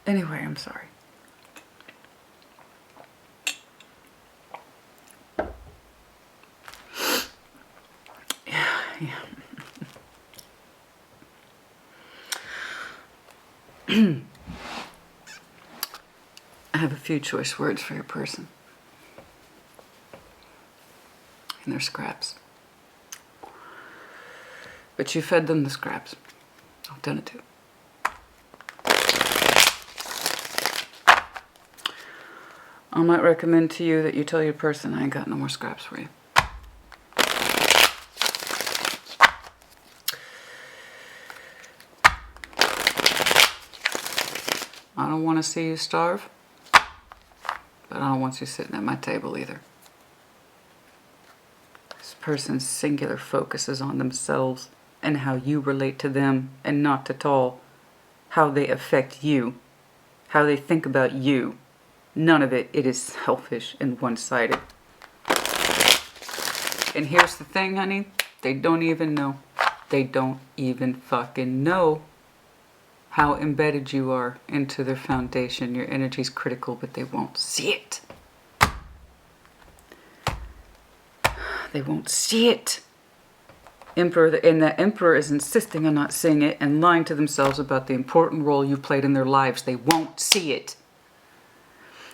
Anyway, I'm sorry. Yeah. I have a few choice words for your person. And they're scraps. But you fed them the scraps. I've done it too. I might recommend to you that you tell your person, I ain't got no more scraps for you. I don't want to see you starve, but I don't want you sitting at my table either. This person's singular focus is on themselves and how you relate to them, and not at all how they affect you, how they think about you. None of it. It is selfish and one-sided. And here's the thing, honey. They don't even know. They don't even fucking know how embedded you are into their foundation. Your energy's critical, but they won't see it. They won't see it. Emperor, and that emperor is insisting on not seeing it and lying to themselves about the important role you played in their lives. They won't see it.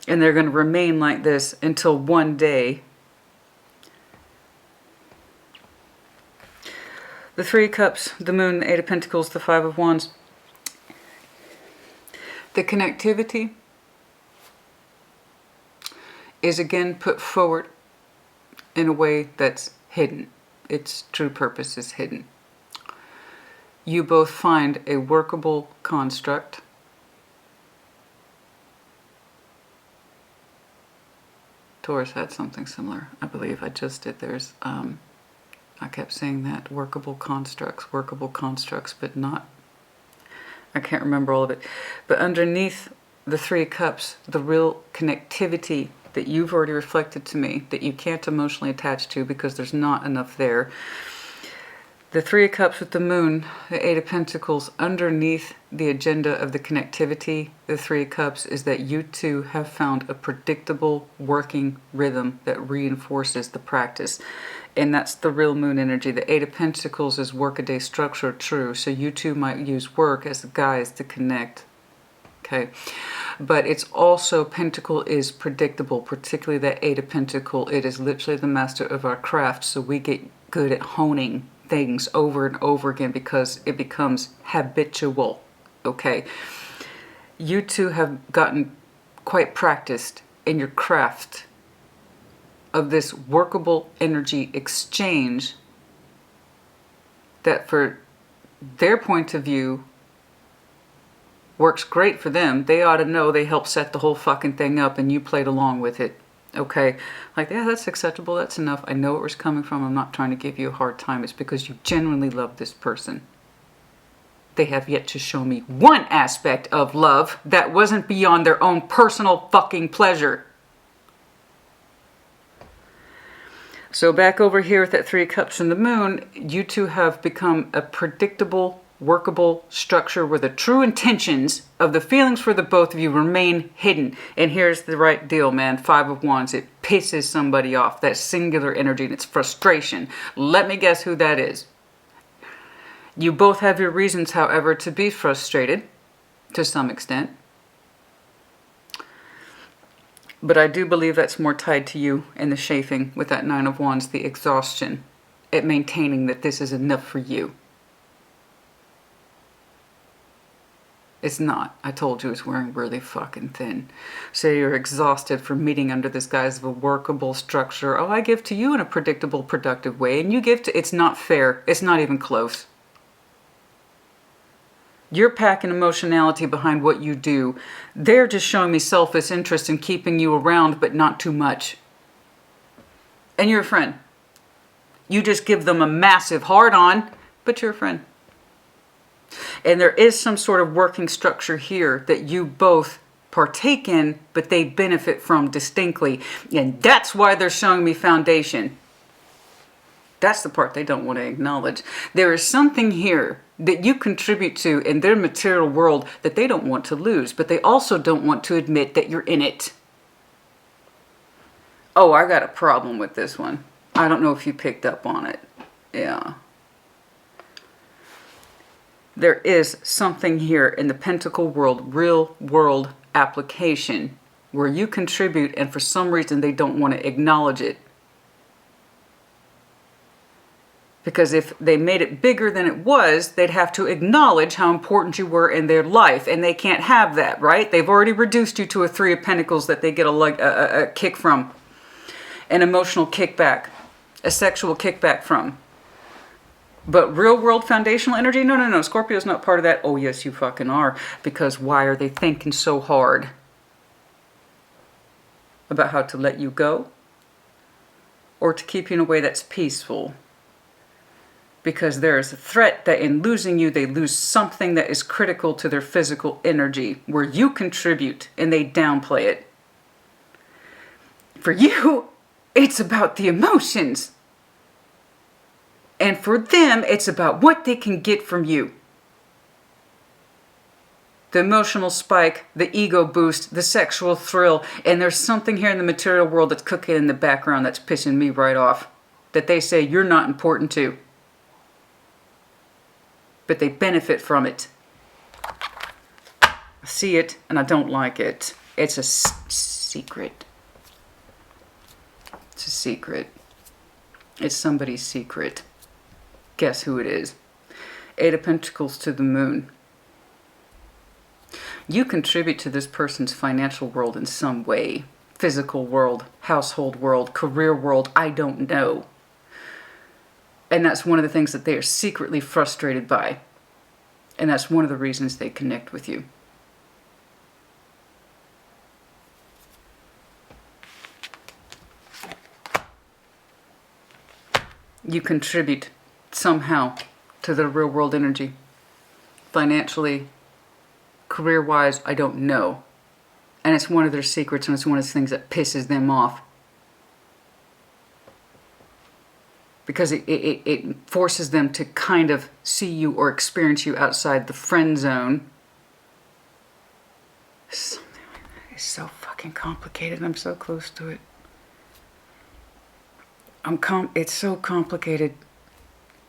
And they're going to remain like this until one day the Three of Cups, the Moon, the Eight of Pentacles, the Five of Wands. The connectivity is again put forward in a way that's hidden. Its true purpose is hidden. You both find a workable construct Taurus had something similar, I believe. I just did theirs. I kept saying that. Workable constructs, but not... I can't remember all of it. But underneath the Three of Cups, the real connectivity that you've already reflected to me, that you can't emotionally attach to because there's not enough there. The Three of Cups with the Moon, the Eight of Pentacles, underneath the agenda of the connectivity, the Three of Cups, is that you two have found a predictable working rhythm that reinforces the practice. And that's the real moon energy. The Eight of Pentacles is workaday structure, true. So you two might use work as a guise to connect. Okay. But it's also, Pentacle is predictable, particularly that Eight of Pentacles. It is literally the master of our craft. So we get good at honing things over and over again because it becomes habitual. Okay. You two have gotten quite practiced in your craft of this workable energy exchange that for their point of view works great for them. They ought to know they helped set the whole fucking thing up and you played along with it. Okay, like, yeah, that's acceptable, that's enough. I know where it's coming from. I'm not trying to give you a hard time. It's because you genuinely love this person. They have yet to show me one aspect of love that wasn't beyond their own personal fucking pleasure. So back over here with that Three of Cups and the Moon, you two have become a predictable, workable structure where the true intentions of the feelings for the both of you remain hidden. And here's the right deal, man. Five of Wands. It pisses somebody off. That singular energy and it's frustration. Let me guess who that is. You both have your reasons, however, to be frustrated to some extent. But I do believe that's more tied to you and the chafing with that Nine of Wands, the exhaustion at maintaining that this is enough for you. It's not. I told you it's wearing really fucking thin. So you're exhausted from meeting under this guise of a workable structure. Oh, I give to you in a predictable, productive way. And you give to... It's not fair. It's not even close. You're packing emotionality behind what you do. They're just showing me selfish interest in keeping you around, but not too much. And you're a friend. You just give them a massive hard-on, but you're a friend. And there is some sort of working structure here that you both partake in, but they benefit from distinctly. And that's why they're showing me foundation. That's the part they don't want to acknowledge. There is something here that you contribute to in their material world that they don't want to lose, but they also don't want to admit that you're in it. Oh, I got a problem with this one. I don't know if you picked up on it. Yeah. There is something here in the Pentacle world, real world application, where you contribute and for some reason they don't want to acknowledge it. Because if they made it bigger than it was, they'd have to acknowledge how important you were in their life. And they can't have that, right? They've already reduced you to a Three of Pentacles that they get a kick from. An emotional kickback. A sexual kickback from. But real world foundational energy? No, no, no. Scorpio's not part of that. Oh, yes, you fucking are. Because why are they thinking so hard about how to let you go? Or to keep you in a way that's peaceful? Because there is a threat that in losing you, they lose something that is critical to their physical energy, where you contribute and they downplay it. For you, it's about the emotions. And for them, it's about what they can get from you. The emotional spike, the ego boost, the sexual thrill. And there's something here in the material world that's cooking in the background that's pissing me right off. That they say you're not important to. But they benefit from it. I see it and I don't like it. It's a secret. It's a secret. It's somebody's secret. Guess who it is? Eight of Pentacles to the Moon. You contribute to this person's financial world in some way. Physical world, household world, career world, I don't know. And that's one of the things that they are secretly frustrated by. And that's one of the reasons they connect with you. you contribute somehow to the real world energy. Financially, career-wise, I don't know. And it's one of their secrets, and it's one of the things that pisses them off. Because it forces them to kind of see you or experience you outside the friend zone. Something like that is so fucking complicated. I'm so close to it. It's so complicated.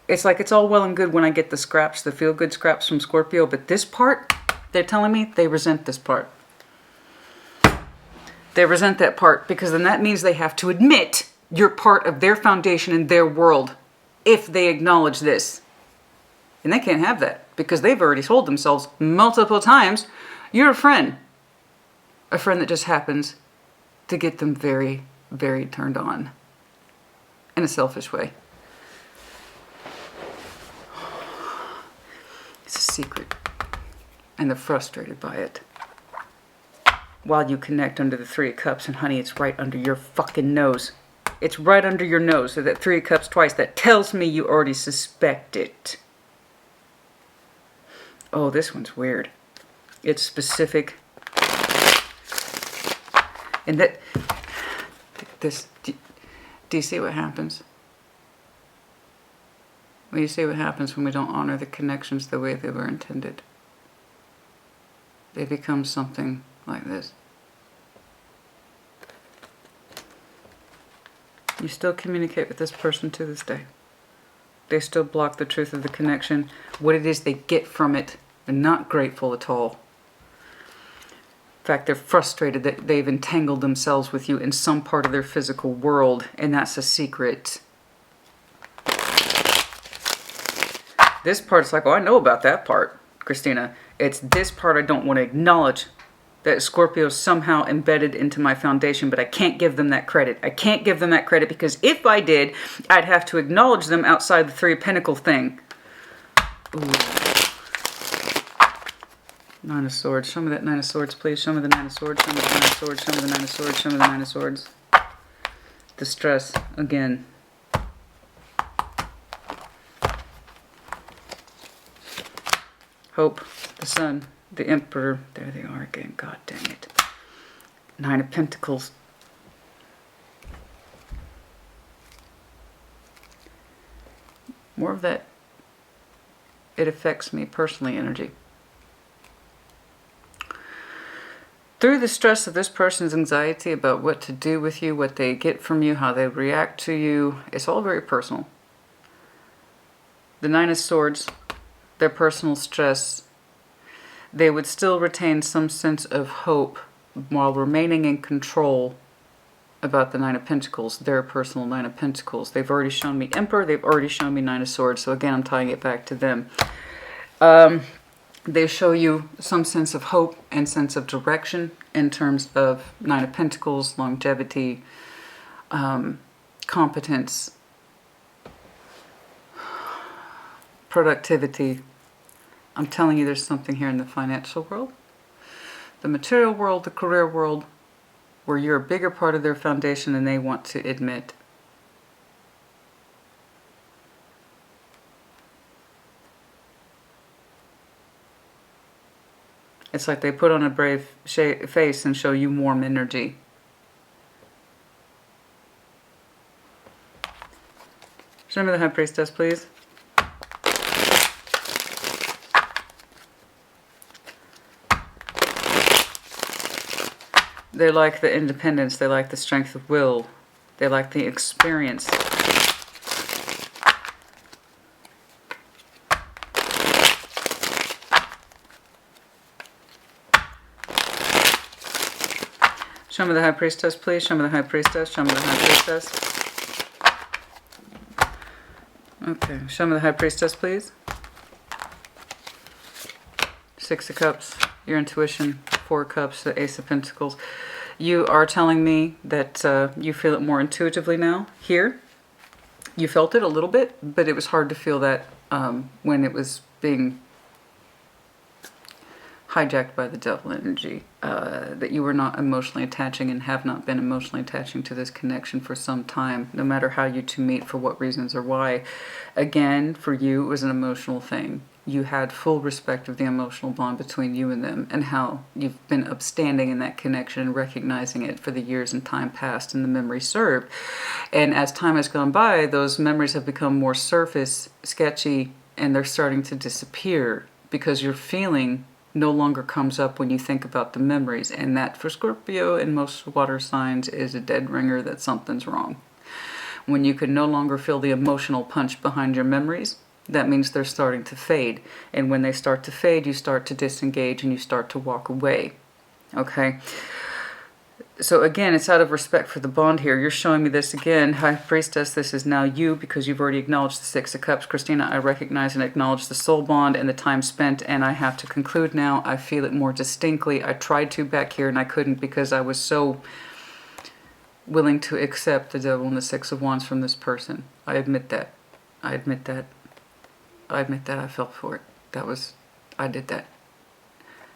It's like it's all well and good when I get the scraps, the feel-good scraps from Scorpio, but this part, they're telling me they resent this part. They resent that part because then that means they have to admit you're part of their foundation and their world if they acknowledge this. And they can't have that because they've already told themselves multiple times, you're a friend. A friend that just happens to get them very, very turned on in a selfish way. It's a secret. And they're frustrated by it. While you connect under the Three of Cups, and honey, it's right under your fucking nose. It's right under your nose. So that Three of Cups twice, that tells me you already suspect it. Oh, this one's weird. It's specific. And that, this, do you see what happens? Well, you see what happens when we don't honor the connections the way they were intended. They become something like this. You still communicate with this person to this day. They still block the truth of the connection. What it is they get from it, they're not grateful at all. In fact, they're frustrated that they've entangled themselves with you in some part of their physical world, and that's a secret. This part's like, oh, I know about that part, Christina. It's this part I don't want to acknowledge. That Scorpio is somehow embedded into my foundation, but I can't give them that credit. I can't give them that credit because if I did, I'd have to acknowledge them outside the Three of Pentacles thing. Ooh. Nine of Swords. Show me that Nine of Swords, please. Show me the Nine of Swords. Show me the Nine of Swords. Show me the Nine of Swords. Show me the Nine of Swords. Distress again. Hope. The Sun. The Emperor, there they are again, god dang it. Nine of Pentacles. More of that, it affects me personally energy. Through the stress of this person's anxiety about what to do with you, what they get from you, how they react to you, it's all very personal. The Nine of Swords, their personal stress, they would still retain some sense of hope while remaining in control about the Nine of Pentacles, their personal Nine of Pentacles. They've already shown me Emperor, they've already shown me Nine of Swords, so again, I'm tying it back to them. They show you some sense of hope and sense of direction in terms of Nine of Pentacles, longevity, competence, productivity. I'm telling you there's something here in the financial world, the material world, the career world, where you're a bigger part of their foundation than they want to admit. It's like they put on a brave face and show you warm energy. Show me the High Priestess, please. They like the independence, they like the strength of will, they like the experience. Show me the High Priestess, please. Show me the High Priestess, show me the High Priestess. Okay, show me the High Priestess, please. Six of Cups, your intuition. Four of Cups, the Ace of Pentacles. You are telling me that you feel it more intuitively now. Here, you felt it a little bit, but it was hard to feel that when it was being hijacked by the devil energy, that you were not emotionally attaching and have not been emotionally attaching to this connection for some time, no matter how you two meet, for what reasons or why. Again, for you, it was an emotional thing. You had full respect of the emotional bond between you and them, and how you've been upstanding in that connection and recognizing it for the years and time past and the memory served. And as time has gone by, those memories have become more surface, sketchy, and they're starting to disappear because your feeling no longer comes up when you think about the memories. And that, for Scorpio and most water signs, is a dead ringer that something's wrong. When you can no longer feel the emotional punch behind your memories, that means they're starting to fade. And when they start to fade, you start to disengage and you start to walk away. Okay? So again, it's out of respect for the bond here. You're showing me this again. High Priestess, this is now you because you've already acknowledged the Six of Cups. Christina, I recognize and acknowledge the soul bond and the time spent, and I have to conclude now. I feel it more distinctly. I tried to back here and I couldn't because I was so willing to accept the devil and the Six of Wands from this person. I admit that. I admit that. I admit that I fell for it. I did that.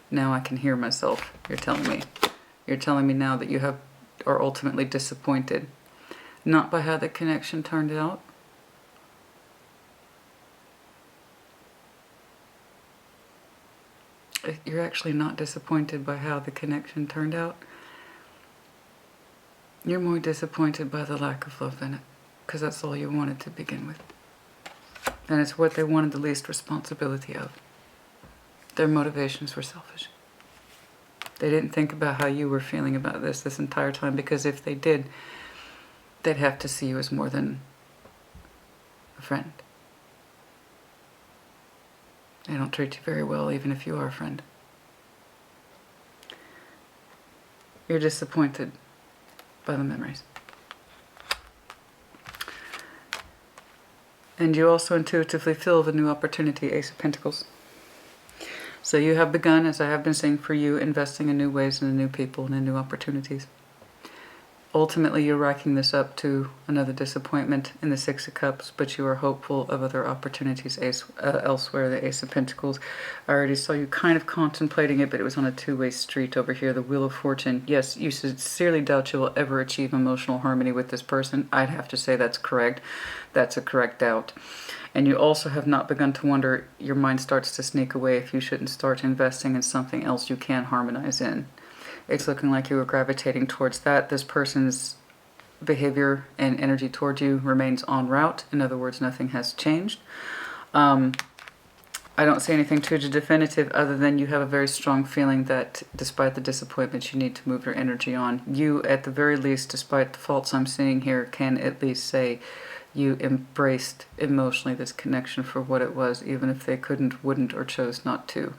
Now I can hear myself. You're telling me. You're telling me now that you are ultimately disappointed. Not by how the connection turned out. You're actually not disappointed by how the connection turned out. You're more disappointed by the lack of love in it. Because that's all you wanted to begin with. And it's what they wanted the least responsibility of. Their motivations were selfish. They didn't think about how you were feeling about this entire time, because if they did, they'd have to see you as more than a friend. They don't treat you very well, even if you are a friend. You're disappointed by the memories. And you also intuitively feel the new opportunity, Ace of Pentacles. So you have begun, as I have been saying for you, investing in new ways and in new people and in new opportunities. Ultimately, you're racking this up to another disappointment in the Six of Cups, but you are hopeful of other opportunities elsewhere, the Ace of Pentacles. I already saw you kind of contemplating it, but it was on a two-way street over here, the Wheel of Fortune. Yes, you sincerely doubt you will ever achieve emotional harmony with this person. I'd have to say that's correct. That's a correct doubt. And you also have not begun to wonder, your mind starts to sneak away if you shouldn't start investing in something else you can harmonize in. It's looking like you were gravitating towards that. This person's behavior and energy towards you remains en route. In other words, nothing has changed. I don't see anything too definitive other than you have a very strong feeling that despite the disappointment, you need to move your energy on. You, at the very least, despite the faults I'm seeing here, can at least say you embraced emotionally this connection for what it was, even if they couldn't, wouldn't, or chose not to.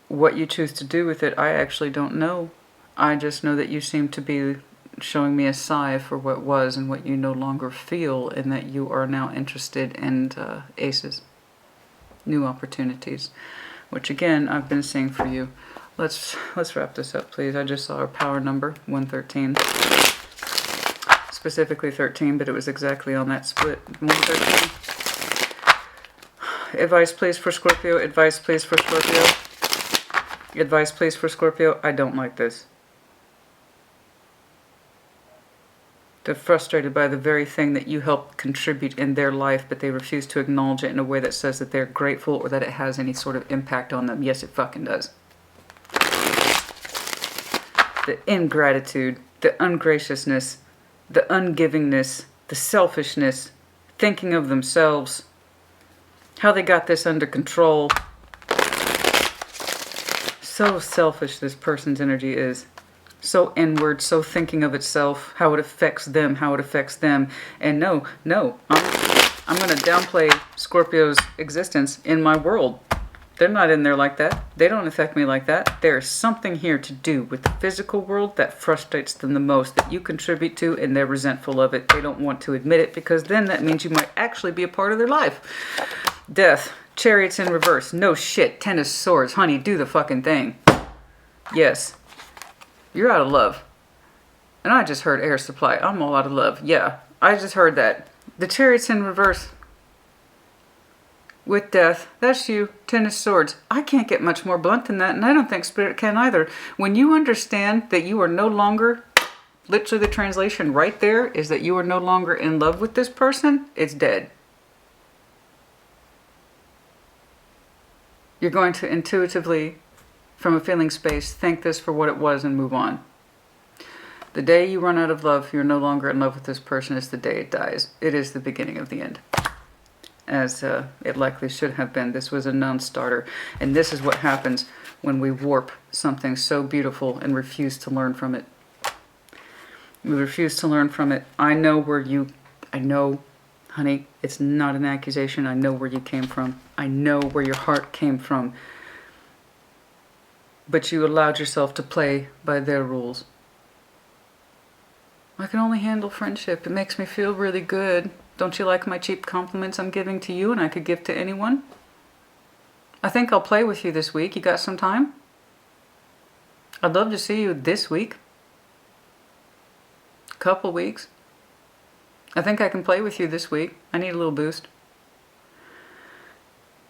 What you choose to do with it, I actually don't know. I just know that you seem to be showing me a sigh for what was and what you no longer feel, and that you are now interested in aces, new opportunities, which again I've been seeing for you. Let's wrap this up, please. I just saw our power number 113, specifically 13, but it was exactly on that split. 113. Advice, please, for Scorpio. Advice, please, for Scorpio. Advice, please, for Scorpio. I don't like this. They're frustrated by the very thing that you helped contribute in their life, but they refuse to acknowledge it in a way that says that they're grateful or that it has any sort of impact on them. Yes, it fucking does. The ingratitude, the ungraciousness, the ungivingness, the selfishness, thinking of themselves, how they got this under control. So selfish this person's energy is. So inward, so thinking of itself, how it affects them, And no, I'm going to downplay Scorpio's existence in my world. They're not in there like that. They don't affect me like that. There's something here to do with the physical world that frustrates them the most, that you contribute to, and they're resentful of it. They don't want to admit it, because then that means you might actually be a part of their life. Death. Chariots in reverse. No shit. Ten of Swords. Honey, do the fucking thing. Yes. You're out of love. And I just heard air supply. I'm all out of love. Yeah, I just heard that. The Chariots in reverse. with death. That's you. 10 of Swords. I can't get much more blunt than that, and I don't think Spirit can either. When you understand that you are no longer, literally the translation right there is that you are no longer in love with this person, it's dead. You're going to intuitively, from a feeling space, thank this for what it was and move on. The day you run out of love, you're no longer in love with this person, is the day it dies. It is the beginning of the end. As it likely should have been. This was a non-starter. And this is what happens when we warp something so beautiful and refuse to learn from it. We refuse to learn from it. I know, honey, it's not an accusation. I know where you came from. I know where your heart came from. But you allowed yourself to play by their rules. I can only handle friendship. It makes me feel really good. Don't you like my cheap compliments I'm giving to you and I could give to anyone? I think I'll play with you this week. You got some time? I'd love to see you this week. Couple weeks. I think I can play with you this week. I need a little boost.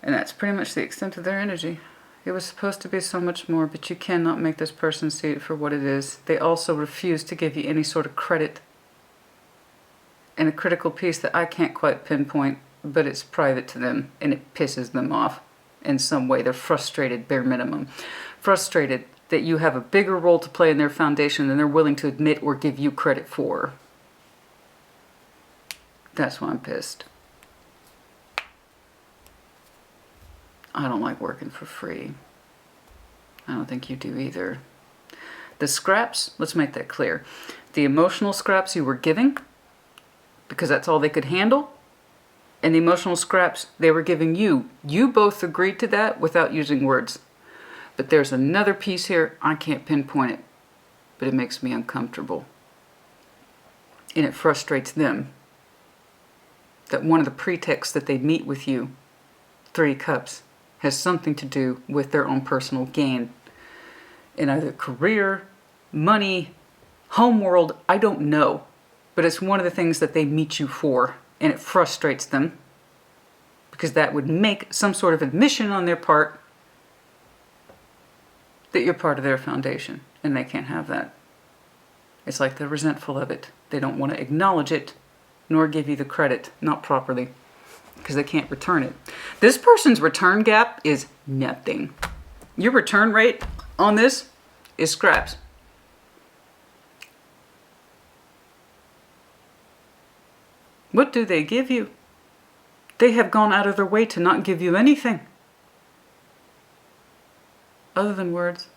And that's pretty much the extent of their energy. It was supposed to be so much more, but you cannot make this person see it for what it is. They also refuse to give you any sort of credit. And a critical piece that I can't quite pinpoint, but it's private to them, and it pisses them off in some way. They're frustrated, bare minimum. Frustrated that you have a bigger role to play in their foundation than they're willing to admit or give you credit for. That's why I'm pissed. I don't like working for free. I don't think you do either. The scraps, let's make that clear. The emotional scraps you were giving, because that's all they could handle, and the emotional scraps they were giving you. You both agreed to that without using words. But there's another piece here, I can't pinpoint it, but it makes me uncomfortable. And it frustrates them that one of the pretexts that they meet with you, 3 cups, has something to do with their own personal gain. In either career, money, home world, I don't know. But it's one of the things that they meet you for. And it frustrates them. Because that would make some sort of admission on their part that you're part of their foundation. And they can't have that. It's like they're resentful of it. They don't want to acknowledge it, nor give you the credit, not properly. Because they can't return it. This person's return gap is nothing. Your return rate on this is scraps. What do they give you? They have gone out of their way to not give you anything. Other than words.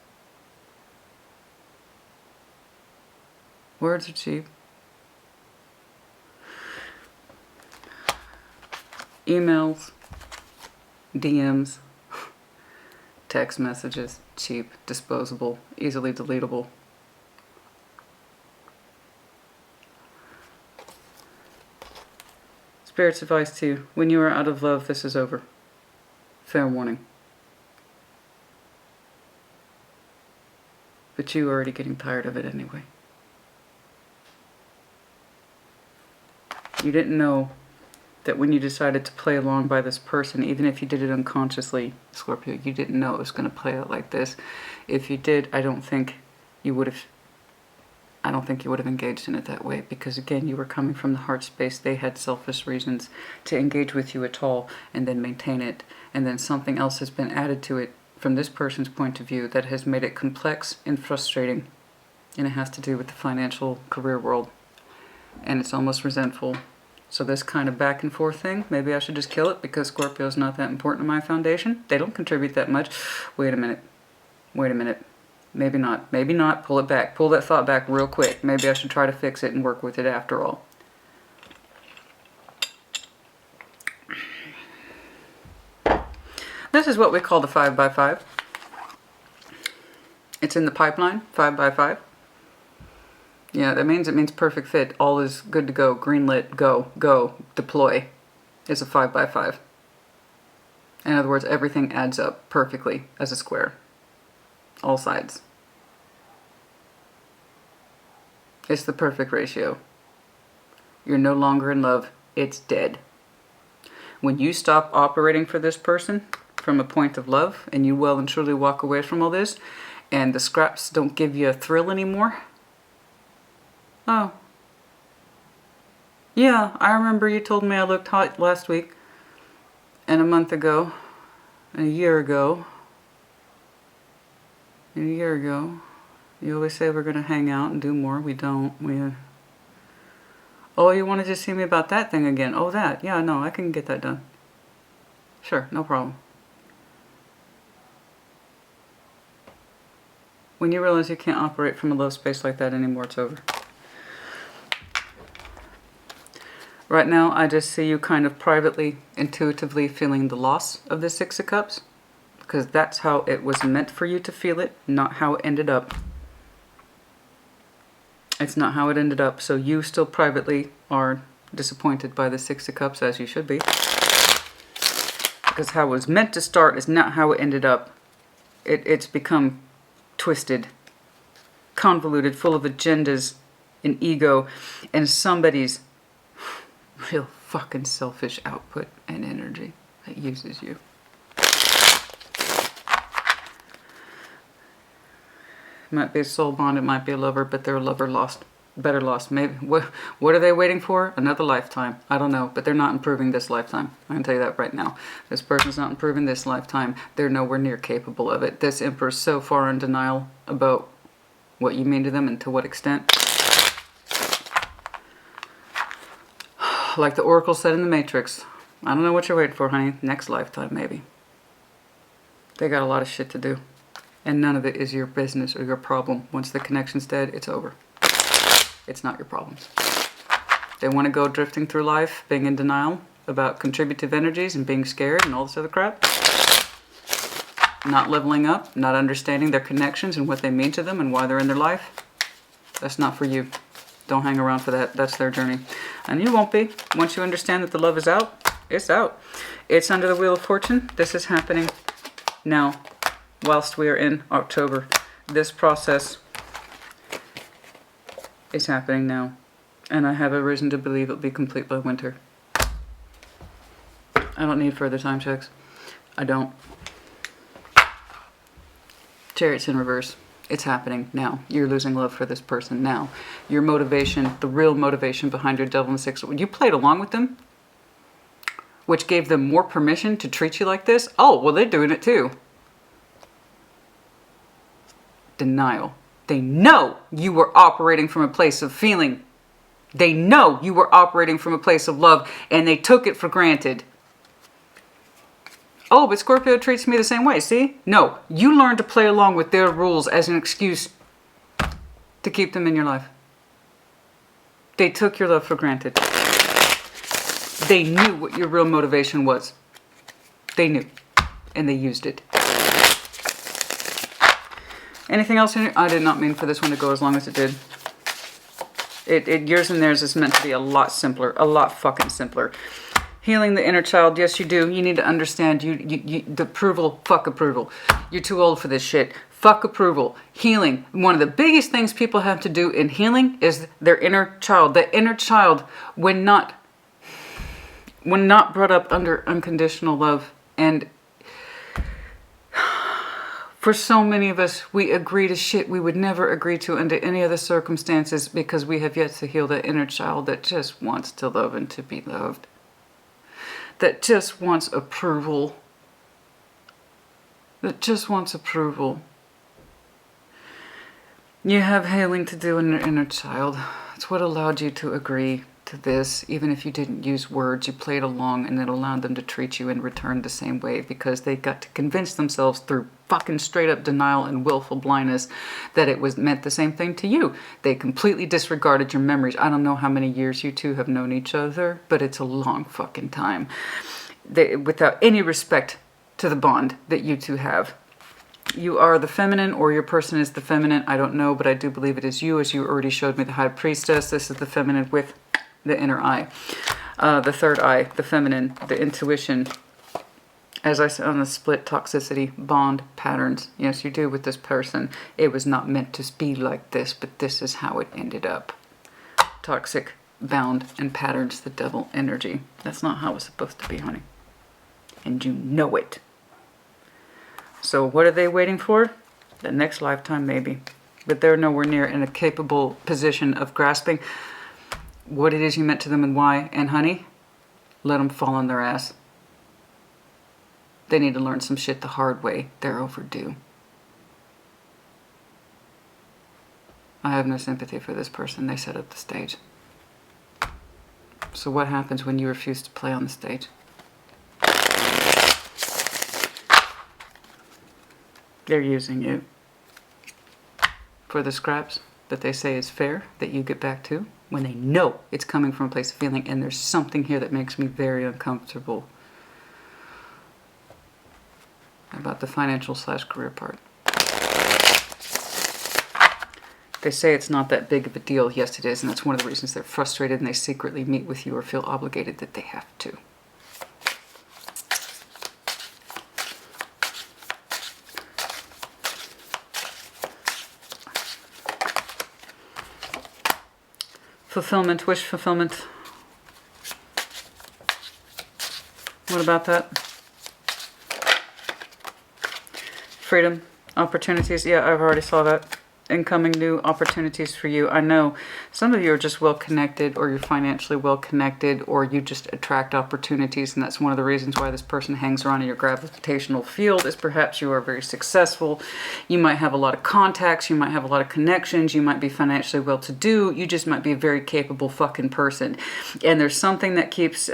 Words are cheap. Emails, DMs, text messages, cheap, disposable, easily deletable. Spirit's advice to you, when you are out of love, this is over. Fair warning. But you are already getting tired of it anyway. You didn't know that when you decided to play along by this person, even if you did it unconsciously, Scorpio, you didn't know it was going to play out like this. If you did, I don't think you would have engaged in it that way, because again, you were coming from the heart space. They had selfish reasons to engage with you at all and then maintain it. And then something else has been added to it from this person's point of view that has made it complex and frustrating. And it has to do with the financial career world. And it's almost resentful. So this kind of back and forth thing, maybe I should just kill it because Scorpio's not that important to my foundation. They don't contribute that much. Wait a minute. Maybe not. Maybe not. Pull it back. Pull that thought back real quick. Maybe I should try to fix it and work with it after all. This is what we call the 5x5. It's in the pipeline, 5x5. Yeah, that means it means perfect fit. All is good to go. Green lit. Go. Deploy. It's a 5x5. In other words, everything adds up perfectly as a square. All sides. It's the perfect ratio. You're no longer in love. It's dead. When you stop operating for this person from a point of love and you well and truly walk away from all this and the scraps don't give you a thrill anymore. Oh. Yeah, I remember you told me I looked hot last week and a month ago and a year ago. And a year ago. You always say we're going to hang out and do more. We don't. Oh, you wanted to see me about that thing again. Oh, that. Yeah, no, I can get that done. Sure, no problem. When you realize you can't operate from a love space like that anymore, it's over. Right now, I just see you kind of privately, intuitively feeling the loss of the Six of Cups. Because that's how it was meant for you to feel it, not how it ended up. It's not how it ended up, so you still privately are disappointed by the Six of Cups, as you should be. Because how it was meant to start is not how it ended up. It's become twisted, convoluted, full of agendas and ego, and somebody's real fucking selfish output and energy that uses you. It might be a soul bond, it might be a lover, but they're a lover lost. Better lost. Maybe. What are they waiting for? Another lifetime. I don't know, but they're not improving this lifetime. I can tell you that right now. This person's not improving this lifetime. They're nowhere near capable of it. This Emperor's so far in denial about what you mean to them and to what extent. Like the Oracle said in the Matrix, I don't know what you're waiting for, honey. Next lifetime, maybe. They got a lot of shit to do. And none of it is your business or your problem. Once the connection's dead, it's over. It's not your problem. They want to go drifting through life, being in denial about contributive energies and being scared and all this other crap. Not leveling up, not understanding their connections and what they mean to them and why they're in their life. That's not for you. Don't hang around for that. That's their journey. And you won't be. Once you understand that the love is out, it's out. It's under the Wheel of Fortune. This is happening now. Whilst we are in October, this process is happening now. And I have a reason to believe it'll be complete by winter. I don't need further time checks. I don't. Chariot's in reverse. It's happening now. You're losing love for this person now. Your motivation, the real motivation behind your Devil in the Six, you played along with them, which gave them more permission to treat you like this. Oh, well, they're doing it too. Denial. They know you were operating from a place of feeling. They know you were operating from a place of love, and they took it for granted. Oh, but Scorpio treats me the same way, see? No, you learned to play along with their rules as an excuse to keep them in your life. They took your love for granted. They knew what your real motivation was. They knew, and they used it. Anything else in here? I did not mean for this one to go as long as it did. Yours and theirs is meant to be a lot simpler. A lot fucking simpler. Healing the inner child. Yes, you do. You need to understand the approval. Fuck approval. You're too old for this shit. Fuck approval. Healing. One of the biggest things people have to do in healing is their inner child. The inner child, when not brought up under unconditional love, and for so many of us, we agree to shit we would never agree to under any other circumstances because we have yet to heal the inner child that just wants to love and to be loved. That just wants approval. That just wants approval. You have healing to do in your inner child. It's what allowed you to agree to this, even if you didn't use words. You played along, and it allowed them to treat you in return the same way because they got to convince themselves through fucking straight up denial and willful blindness that it was meant the same thing to you. They completely disregarded your memories. I don't know how many years you two have known each other, but it's a long fucking time. Without any respect to the bond that you two have. You are the feminine, or your person is the feminine. I don't know, but I do believe it is you, as you already showed me the High Priestess. This is the feminine with the inner eye. The third eye, the feminine, the intuition. As I said on the split, toxicity, bond, patterns. Yes, you do with this person. It was not meant to be like this, but this is how it ended up. Toxic, bound, and patterns, the devil energy. That's not how it's supposed to be, honey. And you know it. So what are they waiting for? The next lifetime, maybe. But they're nowhere near in a capable position of grasping what it is you meant to them and why. And honey, let them fall on their ass. They need to learn some shit the hard way. They're overdue. I have no sympathy for this person. They set up the stage. So what happens when you refuse to play on the stage? They're using you for the scraps that they say is fair, that you get back to, when they know it's coming from a place of feeling. And there's something here that makes me very uncomfortable about the financial / career part. They say it's not that big of a deal. Yes, it is. And that's one of the reasons they're frustrated and they secretly meet with you or feel obligated that they have to. Fulfillment, wish fulfillment. What about that? Freedom, opportunities. Yeah, I've already saw that. Incoming new opportunities for you. I know some of you are just well connected, or you're financially well connected, or you just attract opportunities, and that's one of the reasons why this person hangs around in your gravitational field. Is perhaps you are very successful. You might have a lot of contacts, you might have a lot of connections, you might be financially well to do, you just might be a very capable fucking person. And there's something that keeps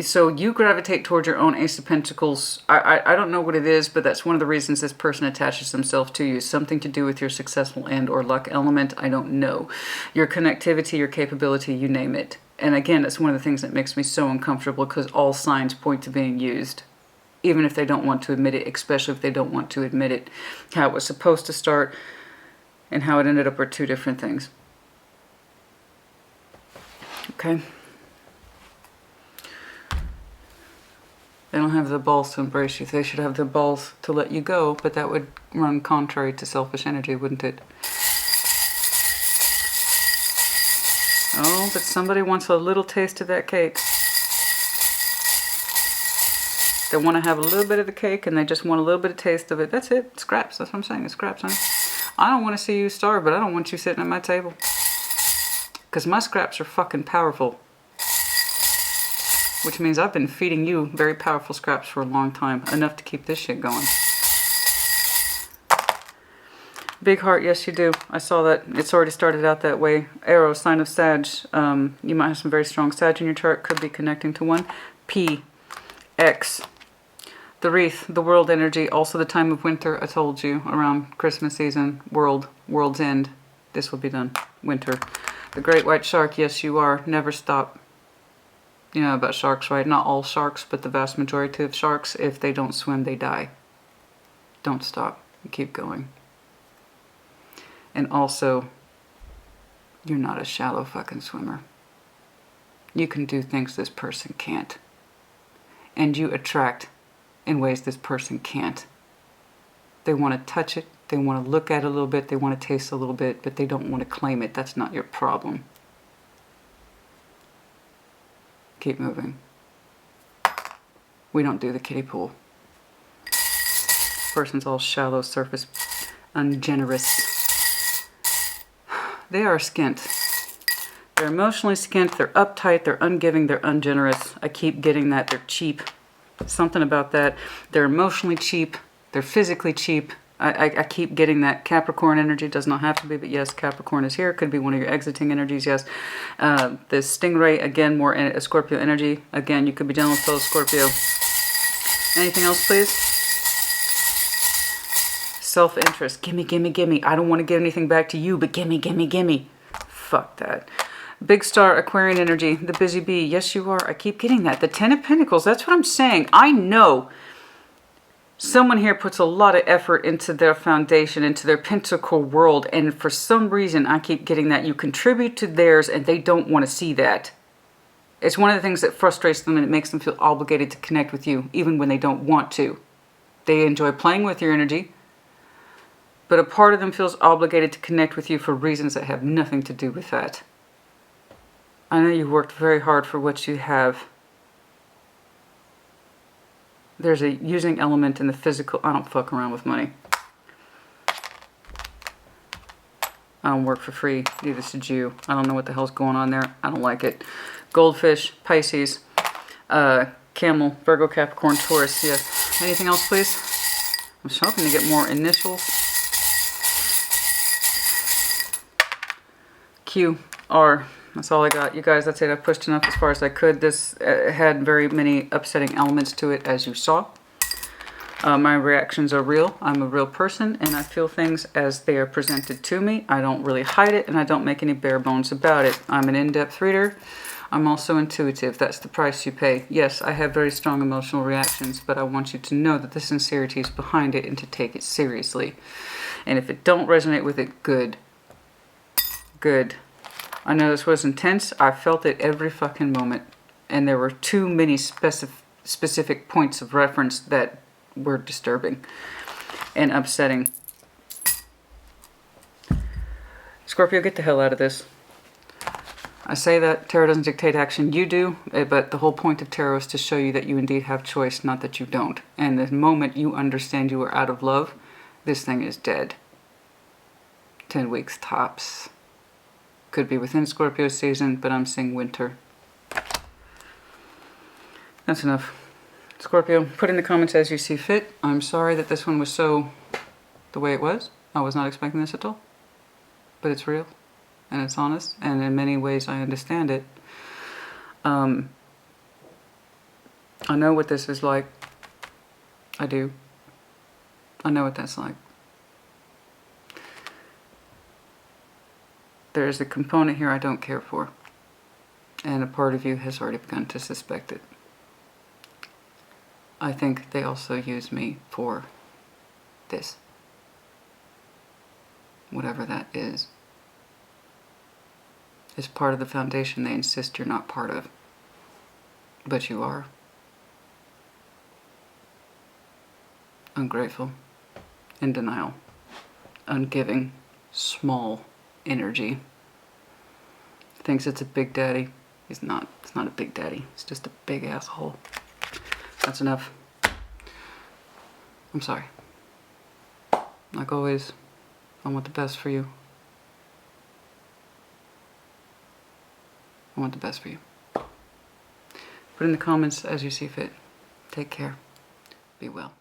so you gravitate towards your own Ace of Pentacles. I don't know what it is, but that's one of the reasons this person attaches themselves to you. Something to do with your successful and or luck element. I don't know. Your connectivity, your capability, you name it. And again, it's one of the things that makes me so uncomfortable, because all signs point to being used, even if they don't want to admit it, especially if they don't want to admit it. How it was supposed to start and how it ended up are two different things. Okay? They don't have the balls to embrace you. They should have the balls to let you go, but that would run contrary to selfish energy, wouldn't it? Oh, but somebody wants a little taste of that cake. They want to have a little bit of the cake, and they just want a little bit of taste of it. That's it. Scraps. That's what I'm saying. It's scraps, honey. I don't want to see you starve, but I don't want you sitting at my table. Because my scraps are fucking powerful. Which means I've been feeding you very powerful scraps for a long time. Enough to keep this shit going. Big heart, yes you do. I saw that. It's already started out that way. Arrow, sign of Sag. You might have some very strong Sag in your chart. Could be connecting to one. P, X. The wreath, the world energy. Also the time of winter, I told you. Around Christmas season. World's end. This will be done. Winter. The great white shark, yes you are. Never stop. You know about sharks, right? Not all sharks, but the vast majority of sharks, if they don't swim, they die. Don't stop. Keep going. And also, you're not a shallow fucking swimmer. You can do things this person can't. And you attract in ways this person can't. They want to touch it. They want to look at it a little bit. They want to taste a little bit, but they don't want to claim it. That's not your problem. Keep moving. We don't do the kiddie pool. Person's all shallow, surface, ungenerous. They are skint. They're emotionally skint, they're uptight, they're ungiving, they're ungenerous. I keep getting that. They're cheap. Something about that. They're emotionally cheap. They're physically cheap. I keep getting that. Capricorn energy. Does not have to be, but yes, Capricorn is here. Could be one of your exiting energies, yes. The Stingray, again, more a Scorpio energy. Again, you could be dealing with fellow Scorpio. Anything else, please? Self-interest. Gimme, gimme, gimme. I don't want to give anything back to you, but gimme, gimme, gimme. Fuck that. Big Star, Aquarian energy. The busy bee. Yes, you are. I keep getting that. The Ten of Pentacles. That's what I'm saying. I know someone here puts a lot of effort into their foundation, into their pentacle world, and for some reason I keep getting that you contribute to theirs and they don't want to see that. It's one of the things that frustrates them, and it makes them feel obligated to connect with you even when they don't want to. They enjoy playing with your energy, but a part of them feels obligated to connect with you for reasons that have nothing to do with that. I know you worked very hard for what you have. there's a using element in the physical. I don't fuck around with money. I don't work for free. Neither should you. I don't know what the hell's going on there. I don't like it. Goldfish, Pisces, Camel, Virgo, Capricorn, Taurus. Yes. Anything else, please? I'm hoping to get more initials. Q, R. That's all I got. You guys, that's it. I pushed enough as far as I could. This had very many upsetting elements to it, as you saw. My reactions are real. I'm a real person, and I feel things as they are presented to me. I don't really hide it, and I don't make any bare bones about it. I'm an in-depth reader. I'm also intuitive. That's the price you pay. Yes, I have very strong emotional reactions, but I want you to know that the sincerity is behind it and to take it seriously. And if it don't resonate with it, good. Good. I know this was intense. I felt it every fucking moment. And there were too many specific points of reference that were disturbing and upsetting. Scorpio, get the hell out of this. I say that tarot doesn't dictate action. You do, but the whole point of tarot is to show you that you indeed have choice, not that you don't. And the moment you understand you are out of love, this thing is dead. 10 weeks tops. Could be within Scorpio season, but I'm seeing winter. That's enough. Scorpio, put in the comments as you see fit. I'm sorry that this one was so the way it was. I was not expecting this at all. But it's real. And it's honest. And in many ways I understand it. I know what this is like. I do. I know what that's like. There is a component here I don't care for. And a part of you has already begun to suspect it. I think they also use me for this. Whatever that is. It's part of the foundation they insist you're not part of. But you are. Ungrateful. In denial. Ungiving. Small energy. Thinks it's a big daddy. He's not. It's not a big daddy. It's just a big asshole. That's enough. I'm sorry. Like always, I want the best for you. I want the best for you. Put in the comments as you see fit. Take care. Be well.